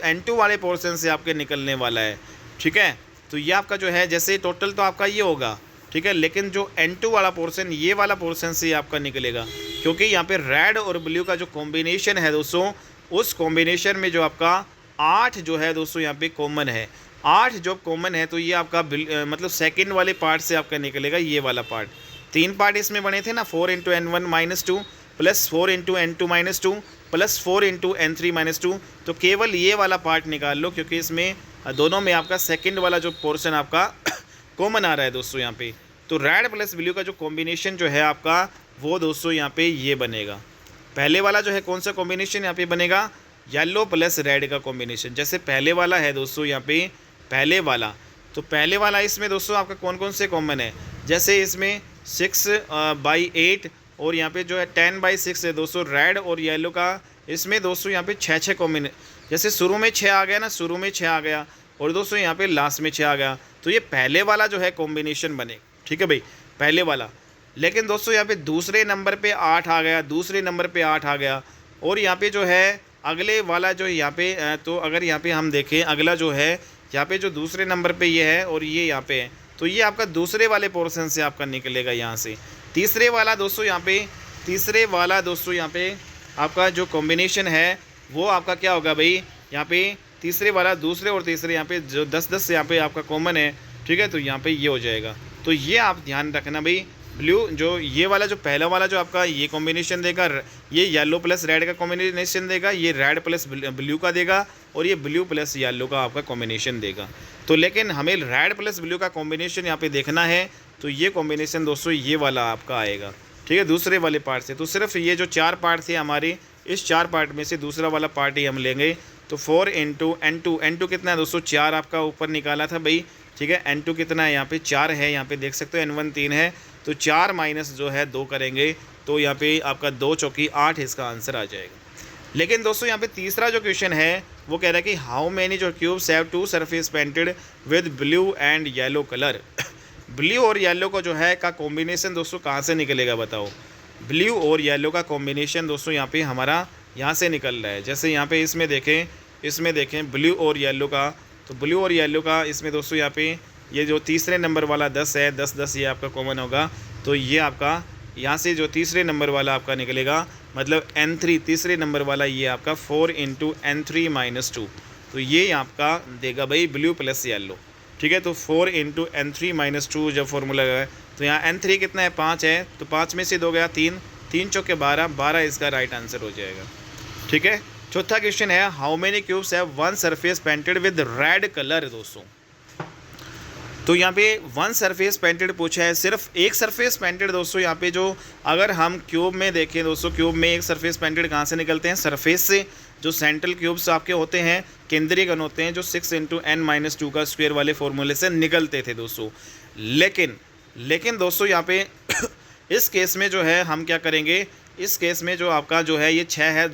n2 वाले पोर्शन से आपके निकलने वाला है, ठीक है। तो ये आपका जो है जैसे टोटल तो आपका ये होगा, ठीक है, लेकिन जो n2 वाला पोर्शन ये वाला पोर्शन से आपका निकलेगा, क्योंकि यहाँ पे रेड और ब्लू का जो कॉम्बिनेशन है दोस्तों, उस कॉम्बिनेशन में जो आपका 8 जो है दोस्तों यहाँ पे कॉमन है। 8 जो कॉमन है तो ये आपका मतलब सेकंड वाले पार्ट से आपका निकलेगा ये वाला पार्ट। 3 पार्ट इसमें बने थे ना, 4 into n1-2 plus 4 into n2-2 plus 4 into n3-2। तो केवल ये वाला पार्ट निकाल लो, क्योंकि इसमें दोनों में आपका सेकंड वाला जो पोर्शन आपका कॉमन आ रहा है दोस्तों यहाँ पे। तो रेड प्लस ब्लू का जो कॉम्बिनेशन जो है आपका वो दोस्तों यहाँ पे ये बनेगा। पहले वाला जो है कौन सा कॉम्बिनेशन यहाँ पे बनेगा, येलो प्लस रेड का कॉम्बिनेशन। जैसे पहले वाला है दोस्तों यहाँ पे पहले वाला, तो पहले वाला इसमें दोस्तों आपका कौन कौन से कॉमन है, जैसे इसमें 6 बाई 8 और यहाँ पे जो है 10 बाई 6 है दोस्तों रेड और येलो का। इसमें दोस्तों यहाँ पे 6 कॉम्बिन, जैसे शुरू में 6 आ गया ना, शुरू में 6 आ गया, और दोस्तों यहाँ पे लास्ट में 6 आ गया। तो ये पहले वाला जो है कॉम्बिनेशन बने, ठीक है भाई, पहले वाला। लेकिन दोस्तों यहाँ पे दूसरे नंबर पे 8 आ गया, दूसरे नंबर पे 8 आ गया, और यहाँ पे जो है अगले वाला जो यहाँ पे तो अगर यहाँ पे हम देखें अगला जो है यहाँ पे जो दूसरे नंबर पे ये है और ये यहाँ पे है, तो ये आपका दूसरे वाले पोर्शन से आपका निकलेगा यहाँ से। तीसरे वाला दोस्तों यहाँ पे आपका जो कॉम्बिनेशन है वो आपका क्या होगा भाई, यहाँ पे तीसरे वाला दूसरे और तीसरे यहाँ पे जो 10-10 यहाँ पे आपका कॉमन है, ठीक है, तो यहाँ पे ये हो जाएगा। तो ये आप ध्यान रखना भाई, ब्लू जो ये वाला जो पहला वाला जो आपका ये कॉम्बिनेशन देगा, ये येलो प्लस रेड का कॉम्बिनेशन देगा, ये रेड प्लस ब्लू का देगा, और ये ब्लू प्लस येलो का आपका कॉम्बिनेशन देगा। तो लेकिन हमें रेड प्लस ब्लू का कॉम्बिनेशन यहाँ पे देखना है, तो ये कॉम्बिनेशन दोस्तों ये वाला आपका आएगा, ठीक है, दूसरे वाले पार्ट से। तो सिर्फ ये जो 4 पार्ट थे हमारे, इस 4 पार्ट में से दूसरा वाला पार्ट ही हम लेंगे। तो 4 इंटू N2 कितना है दोस्तों, 4 आपका ऊपर निकाला था भाई, ठीक है। N2 कितना है, यहाँ पे 4 है, यहाँ पे देख सकते हो N1 3 है, तो 4 माइनस जो है 2 करेंगे, तो यहाँ पे आपका 2 चौकी 8 इसका आंसर आ जाएगा। लेकिन दोस्तों यहाँ पे तीसरा जो क्वेश्चन है वो कह रहा है कि हाउ मैनी जो cubes have 2 surface painted with blue and yellow colour. Blue और येलो को जो है का कॉम्बिनेशन दोस्तों कहाँ से निकलेगा बताओ। ब्लू और येलो का कॉम्बिनेशन दोस्तों यहाँ पे हमारा यहाँ से निकल रहा है। जैसे यहाँ पे इसमें देखें ब्लू और येलो का, तो ब्लू और येलो का इसमें दोस्तों यहाँ पे ये जो तीसरे नंबर वाला 10 है, 10 ये आपका कॉमन होगा, तो ये आपका यहाँ से जो तीसरे नंबर वाला आपका निकलेगा, मतलब N3 तीसरे नंबर वाला, ये आपका 4 इंटू N3 माइनस 2, तो ये आपका देगा भाई ब्लू प्लस येलो, ठीक है। तो 4 इंटू N3 माइनस 2 जब फॉर्मूला है, तो यहाँ N3 कितना है 5 है, तो 5 में से 2 गया 3, 3 चौके 12 इसका राइट आंसर हो जाएगा, ठीक है। चौथा क्वेश्चन है how many cubes have 1 surface painted with red colour. दोस्तों तो यहाँ पे 1 सरफेस पेंटेड पूछा है, सिर्फ एक सरफेस पेंटेड। दोस्तों यहाँ पे जो अगर हम क्यूब में देखें दोस्तों, क्यूब में एक सरफेस पेंटेड कहाँ से निकलते हैं, सरफेस से। जो सेंट्रल क्यूब्स आपके होते हैं, केंद्रीय घन होते हैं, जो 6 इंटू N माइनस 2 का स्क्वायर वाले फॉर्मूले से निकलते थे दोस्तों। लेकिन दोस्तों यहाँ पे इस केस में जो है हम क्या करेंगे, इस केस में जो आपका जो है ये 6 है,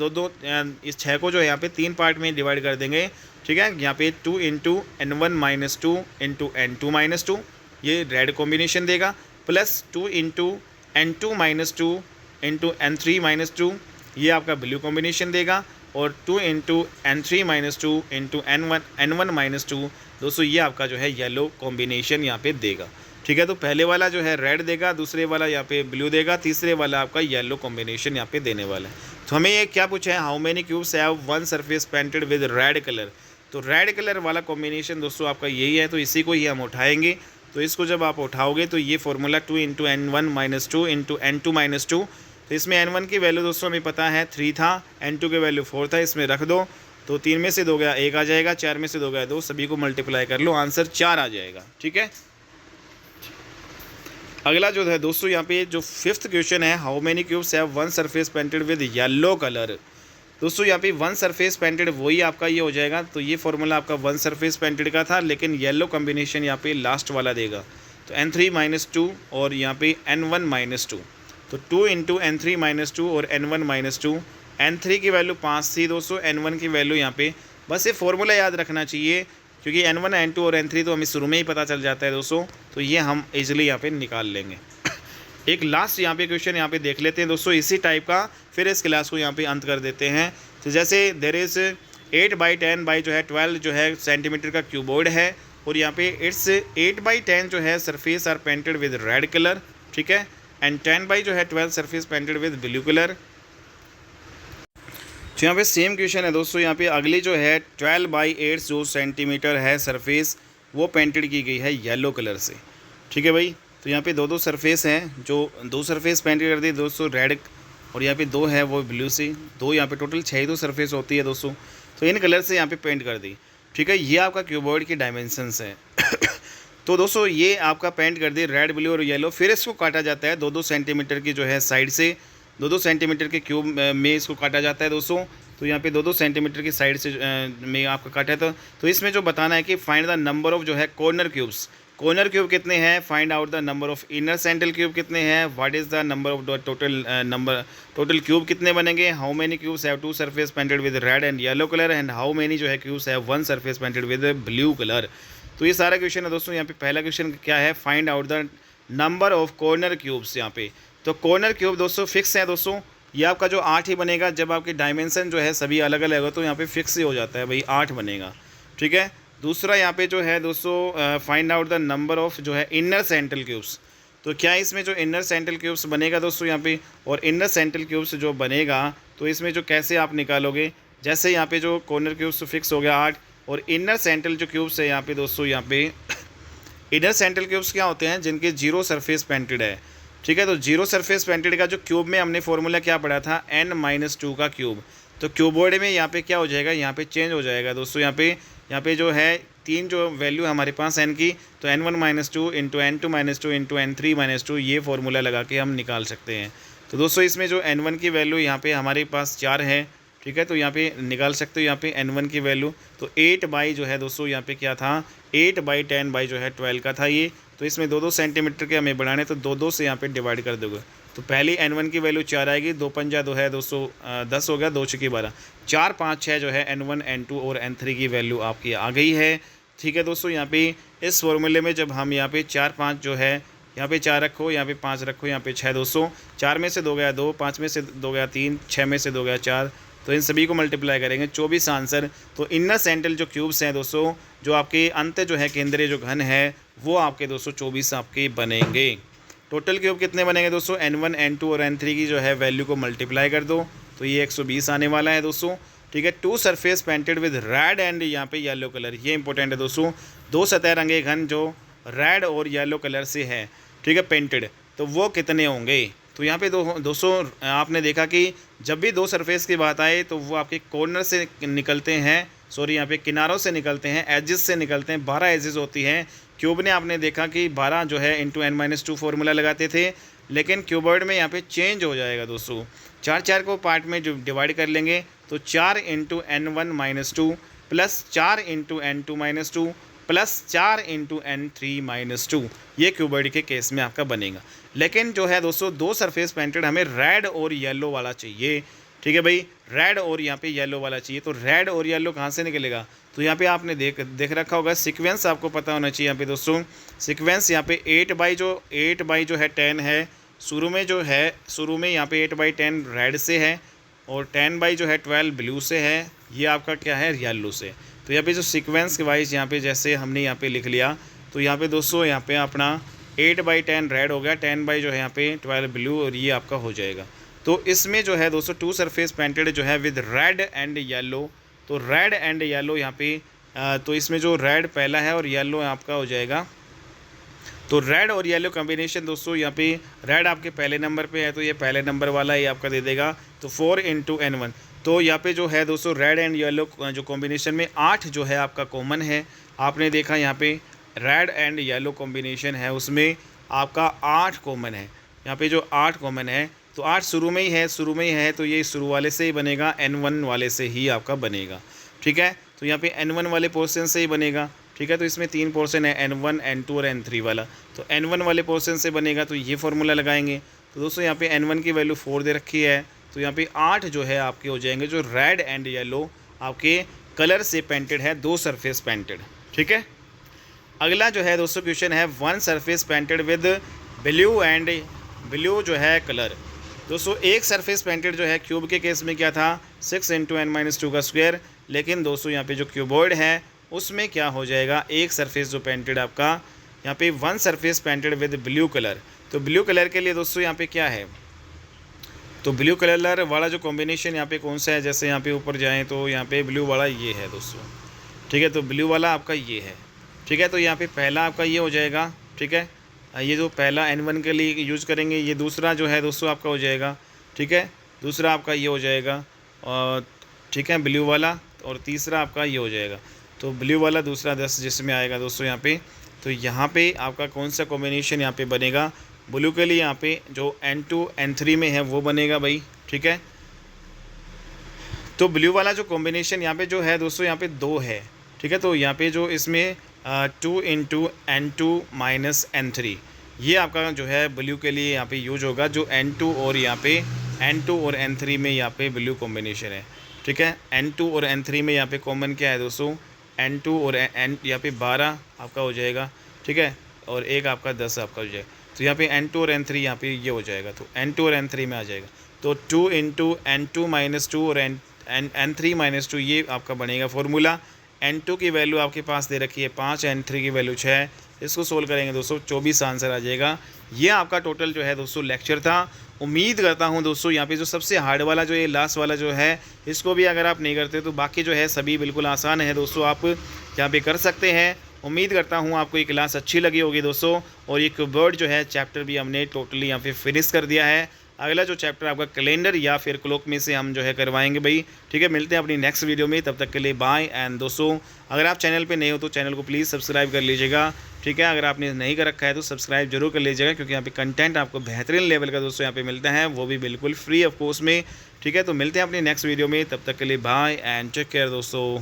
इस 6 को जो है यहाँ पे 3 पार्ट में डिवाइड कर देंगे, ठीक है। यहाँ पे 2 into N1 minus 2 into N2 minus 2 ये रेड कॉम्बिनेशन देगा, plus 2 into N2 minus 2 into N3 minus 2 ये आपका ब्लू कॉम्बिनेशन देगा, और 2 into N3 minus 2 into N1 minus 2 दोस्तों ये आपका जो है येलो कॉम्बिनेशन यहाँ पे देगा, ठीक है। तो पहले वाला जो है रेड देगा, दूसरे वाला यहाँ पे ब्लू देगा, तीसरे वाला आपका येलो कॉम्बिनेशन यहाँ पे देने वाला है। तो हमें ये क्या पूछा है, how many cubes have 1 surface painted with red colour. तो रेड कलर वाला कॉम्बिनेशन दोस्तों आपका यही है, तो इसी को ही हम उठाएंगे। तो इसको जब आप उठाओगे तो ये formula 2 into N1 minus 2 into N2 minus 2, तो इसमें N1 की वैल्यू दोस्तों हमें पता है 3 था, N2 की वैल्यू 4 था, इसमें रख दो, तो 3 में से 2 गया 1 आ जाएगा, 4 में से 2 गया 2, सभी को मल्टीप्लाई कर लो, आंसर 4 आ जाएगा, ठीक है। अगला जो है दोस्तों यहाँ पे जो 5th क्वेश्चन है, how many cubes have 1 surface painted with yellow colour. दोस्तों यहाँ पे 1 सरफेस पेंटेड वही आपका ये हो जाएगा। तो ये फॉर्मूला आपका 1 सरफेस पेंटेड का था, लेकिन येलो कॉम्बिनेशन यहाँ पे लास्ट वाला देगा, तो N3 माइनस 2 और यहाँ पे N1 माइनस 2, तो 2 इंटू N3 माइनस 2 और N1 माइनस 2। N3 की वैल्यू 5 थी दोस्तों, N1 की वैल्यू यहाँ पे, बस ये फॉर्मूला याद रखना चाहिए, क्योंकि N1 N2 और N3 तो हमें शुरू में ही पता चल जाता है दोस्तों, तो ये हम इजीली यहाँ पे निकाल लेंगे। एक लास्ट यहाँ पे क्वेश्चन यहाँ पे देख लेते हैं दोस्तों इसी टाइप का, फिर इस क्लास को यहाँ पे अंत कर देते हैं। तो जैसे देयर इज़ 8 बाई 10 बाई जो है 12 जो है सेंटीमीटर का क्यूबोर्ड है, और यहाँ पे इट्स 8 बाई 10 जो है surface are painted with red colour, ठीक है, एंड 10 बाई जो है 12 surface painted with blue colour. तो यहाँ पे सेम क्वेश्चन है दोस्तों, यहाँ पे अगली जो है 12 बाई 8 जो सेंटीमीटर है सरफेस, वो पेंटेड की गई है येलो कलर से, ठीक है भाई। तो यहाँ पे 2 सरफेस हैं, जो 2 सरफेस पेंटेड कर दी दोस्तों रेड, और यहाँ पे 2 है वो ब्लू से, 2 यहाँ पे टोटल 6 तो सरफेस होती है दोस्तों, तो इन कलर से यहाँ पे पेंट कर दी, ठीक है। ये आपका क्यूबॉइड की डायमेंशंस हैं। तो दोस्तों ये आपका पेंट कर दी रेड ब्लू और येलो, फिर इसको काटा जाता है 2-2 सेंटीमीटर की जो है साइड से, 2-2 सेंटीमीटर के क्यूब में इसको काटा जाता है दोस्तों। तो यहाँ पे 2-2 सेंटीमीटर की साइड से में आपका काटा है। तो इसमें जो बताना है कि फाइंड द नंबर ऑफ जो है कॉर्नर क्यूब्स, कॉर्नर क्यूब कितने हैं, find out the number of inner central cube कितने हैं, what is the number of the total cube कितने बनेंगे, how many cubes have 2 surface painted with red and yellow colour, and how many जो है cubes have 1 surface painted with blue colour. तो ये सारा क्वेश्चन है दोस्तों। यहाँ पे पहला क्वेश्चन क्या है, find out the number of corner cubes. यहाँ पे तो कॉर्नर क्यूब दोस्तों फिक्स है दोस्तों, ये आपका जो 8 ही बनेगा, जब आपकी डायमेंशन जो है सभी अलग अलग हो तो यहाँ पे फिक्स ही हो जाता है भाई 8 बनेगा, ठीक है। दूसरा यहाँ पे जो है दोस्तों find out the number of जो है इनर सेंट्रल क्यूब्स। तो क्या इसमें जो इनर सेंट्रल क्यूब्स बनेगा दोस्तों यहाँ पे, और इनर सेंट्रल क्यूब्स जो बनेगा तो इसमें जो कैसे आप निकालोगे, जैसे यहाँ पे जो कॉर्नर क्यूब्स फिक्स हो गया 8, और इनर सेंट्रल जो क्यूब्स है यहाँ पे दोस्तों, यहाँ पे इनर सेंट्रल क्यूब्स क्या होते हैं, जिनके जीरो सरफेस पेंटेड है। ठीक है, तो जीरो सरफेस पेंटेड का जो क्यूब में हमने फॉर्मूला क्या पढ़ा था, n-2 का क्यूब। तो क्यूबॉइड में यहाँ पे क्या हो जाएगा, यहाँ पे चेंज हो जाएगा दोस्तों। यहाँ पे जो है तीन जो वैल्यू हमारे पास n की, तो n1-2 into n2-2 into n3-2 ये फार्मूला लगा के हम निकाल सकते हैं। तो दोस्तों इसमें जो n1 की वैल्यू यहाँ पे हमारे पास 4 है। ठीक है, तो यहाँ पे निकाल सकते हो यहाँ पे n1 की वैल्यू। तो 8 बाई जो है दोस्तों यहाँ पे क्या था, 8/10 बाई जो है 12 का था ये। तो इसमें 2-2 सेंटीमीटर के हमें बढ़ाने, तो 2-2 से यहाँ पे डिवाइड कर दोगे। तो पहली n1 की वैल्यू 4 आएगी, 2×5 है दोस्तों 10 हो गया, 2×6 12, 4 5 6 जो है n1 n2 और n3 की वैल्यू आपकी आ गई है। ठीक है दोस्तों, यहाँ पे इस फॉर्मूले में जब हम यहाँ पे 4 5 जो है, यहाँ पे 4 रखो, यहाँ पे 5 रखो, यहाँ पे 6 दोस्तों, 4 में से 2 गया 2, 5 में से 2 गया 3, 6 में से 2 गया 4, तो इन सभी को मल्टीप्लाई करेंगे 24 आंसर। तो इनर सेंट्रल जो क्यूब्स हैं दोस्तों, जो आपके अंत जो है केंद्रीय जो घन है, वो आपके दोस्तों 24 आपके बनेंगे। टोटल क्यूब कितने बनेंगे दोस्तों, n1 n2 और n3 की जो है वैल्यू को मल्टीप्लाई कर दो, तो ये 120 आने वाला है दोस्तों। ठीक है, 2 surface painted with red and यहाँ पे येलो कलर, ये इंपॉर्टेंट है दोस्तों। 2 सतह रंगे घन जो रेड और येलो कलर से है, ठीक है, पेंटेड, तो वो कितने होंगे। तो यहाँ पे दोस्तों आपने देखा कि जब भी 2 सरफेस की बात आए तो वो आपके कॉर्नर से निकलते हैं, सॉरी यहाँ पे किनारों से निकलते हैं, एजेस से निकलते हैं। 12 एजेस होती हैं। क्यूब ने आपने देखा कि 12 जो है इंटू n-2 फॉर्मूला लगाते थे, लेकिन क्यूबॉइड में यहाँ पे चेंज हो जाएगा दोस्तों। 4 को पार्ट में जो डिवाइड कर लेंगे, तो 4 into n1-2 plus 4 into n2-2 plus 4 into n3-2, ये क्यूबॉइड के केस में आपका बनेगा। लेकिन जो है दोस्तों 2 सरफेस पेंटेड हमें रेड और येलो वाला चाहिए। ठीक है भाई, रेड और यहाँ पे येलो वाला चाहिए। तो रेड और येलो कहाँ से निकलेगा, तो यहाँ पे आपने देख रखा होगा, सीक्वेंस आपको पता होना चाहिए। यहाँ पे दोस्तों सीक्वेंस यहाँ पे 8 बाई जो है 10 है, शुरू में यहाँ पे 8/10 रेड से है, और 10 बाई जो है 12 ब्लू से है, ये आपका क्या है, येलो से। तो यहाँ पे जो सीक्वेंस के वाइज यहाँ पे जैसे हमने यहाँ पे लिख लिया, तो यहाँ पे दोस्तों यहाँ पे अपना 8/10 रेड हो गया, 10 बाई जो है यहाँ पे 12 ब्लू, और ये आपका हो जाएगा। तो इसमें जो है दोस्तों 2 सरफेस पेंटेड जो है विद रेड एंड येलो, तो रेड एंड येलो यहाँ पे तो इसमें जो रेड पहला है और येलो आपका हो जाएगा। तो रेड और येलो कॉम्बिनेशन दोस्तों, यहाँ पे रेड आपके पहले नंबर पे है, तो ये पहले नंबर वाला ये आपका दे देगा। तो 4 इंटू n1, तो यहाँ पे जो है दोस्तों रेड एंड येलो जो कॉम्बिनेशन में 8 जो है आपका कॉमन है। आपने देखा यहाँ पे रेड एंड येलो कॉम्बिनेशन है, उसमें आपका 8 कॉमन है। यहाँ पे जो 8 कॉमन है, तो 8 शुरू में ही है, तो ये शुरू वाले से ही बनेगा, n1 वाले से ही आपका बनेगा। ठीक है, तो यहाँ पे n1 वाले पोर्शन से ही बनेगा। ठीक है, तो इसमें 3 पोर्शन है, n1 n2 और n3 वाला। तो n1 वाले पोर्शन से बनेगा, तो ये फार्मूला लगाएंगे। तो दोस्तों यहाँ पे n1 की वैल्यू 4 दे रखी है, तो यहाँ पे 8 जो है आपके हो जाएंगे, जो रेड एंड येलो आपके कलर से पेंटेड है, 2 सरफेस पेंटेड। ठीक है, अगला जो है दोस्तों क्वेश्चन है 1 सरफेस पेंटेड विद ब्लू जो है कलर। दोस्तों एक सरफेस पेंटेड जो है क्यूब के केस में क्या था, 6 इंटू n-2 का स्क्वायर। लेकिन दोस्तों यहाँ पे जो क्यूबॉइड है उसमें क्या हो जाएगा, एक सरफेस जो पेंटेड आपका यहाँ पे 1 surface painted with blue colour. तो ब्लू कलर के लिए दोस्तों यहाँ पे क्या है, तो ब्लू कलर वाला जो कॉम्बिनेशन यहाँ पे कौन सा है, जैसे यहाँ पे ऊपर जाएँ तो यहाँ पे ब्लू वाला ये है दोस्तों। ठीक है, तो ब्लू वाला आपका ये है। ठीक है, तो यहाँ पे पहला आपका ये हो जाएगा। ठीक है, ये जो पहला n1 के लिए यूज़ करेंगे, ये दूसरा जो है दोस्तों आपका हो जाएगा। ठीक है, दूसरा आपका ये हो जाएगा, और ठीक है ब्लू वाला, और तीसरा आपका ये हो जाएगा। तो ब्लू वाला दूसरा 10 जिसमें आएगा दोस्तों यहाँ पे। तो यहाँ पे आपका कौन सा कॉम्बिनेशन यहाँ पे बनेगा, ब्लू के लिए यहाँ पे जो n2 n3 में है वो बनेगा भाई। ठीक है, तो ब्लू वाला जो कॉम्बिनेशन यहाँ पे जो है दोस्तों यहाँ पे 2 है। ठीक है, तो यहाँ पे जो इसमें 2 इंटू n2 माइनस n3, ये आपका जो है ब्लू के लिए यहाँ पे यूज होगा, जो n2 और यहाँ पे n2 और n3 में यहाँ पे ब्लू कॉम्बिनेशन है। ठीक है, n2 और n3 में यहाँ पे कॉमन क्या है दोस्तों, n2 और n यहाँ पे 12 आपका हो जाएगा। ठीक है, और एक आपका 10 आपका हो जाएगा। तो यहाँ पे n2 और n3 यहाँ पे ये हो जाएगा, तो n2 और n3 में आ जाएगा। तो 2 इंटू n2 माइनस 2 और n3 माइनस 2, ये आपका बनेगा फॉर्मूला। n2 की वैल्यू आपके पास दे रखी है 5, n3 की वैल्यू 6। इसको सोल्व करेंगे दोस्तों 24 आंसर आ जाएगा। ये आपका टोटल जो है दोस्तों लेक्चर था। उम्मीद करता हूँ दोस्तों यहाँ पे जो सबसे हार्ड वाला जो ये लास्ट वाला जो है इसको भी अगर आप नहीं करते तो बाकी जो है सभी बिल्कुल आसान है दोस्तों, आप यहाँ पे कर सकते हैं। उम्मीद करता हूँ आपको ये क्लास अच्छी लगी होगी दोस्तों। और एक वर्ड जो है चैप्टर भी हमने टोटली यहाँ पे फिनिश कर दिया है। अगला जो चैप्टर आपका कैलेंडर या फिर क्लॉक में से हम जो है करवाएंगे भाई। ठीक है, मिलते हैं अपनी नेक्स्ट वीडियो में, तब तक के लिए बाय। एंड दोस्तों अगर आप चैनल पे नए हो तो चैनल को प्लीज़ सब्सक्राइब कर लीजिएगा। ठीक है, अगर आपने नहीं कर रखा है तो सब्सक्राइब जरूर कर लीजिएगा, क्योंकि यहाँ पे कंटेंट आपको बेहतरीन लेवल का दोस्तों यहाँ पे मिलता है, वो भी बिल्कुल फ्री ऑफ कॉस्ट में। ठीक है, तो मिलते हैं अपनी नेक्स्ट वीडियो में, तब तक के लिए बाय एंड टेक केयर दोस्तों।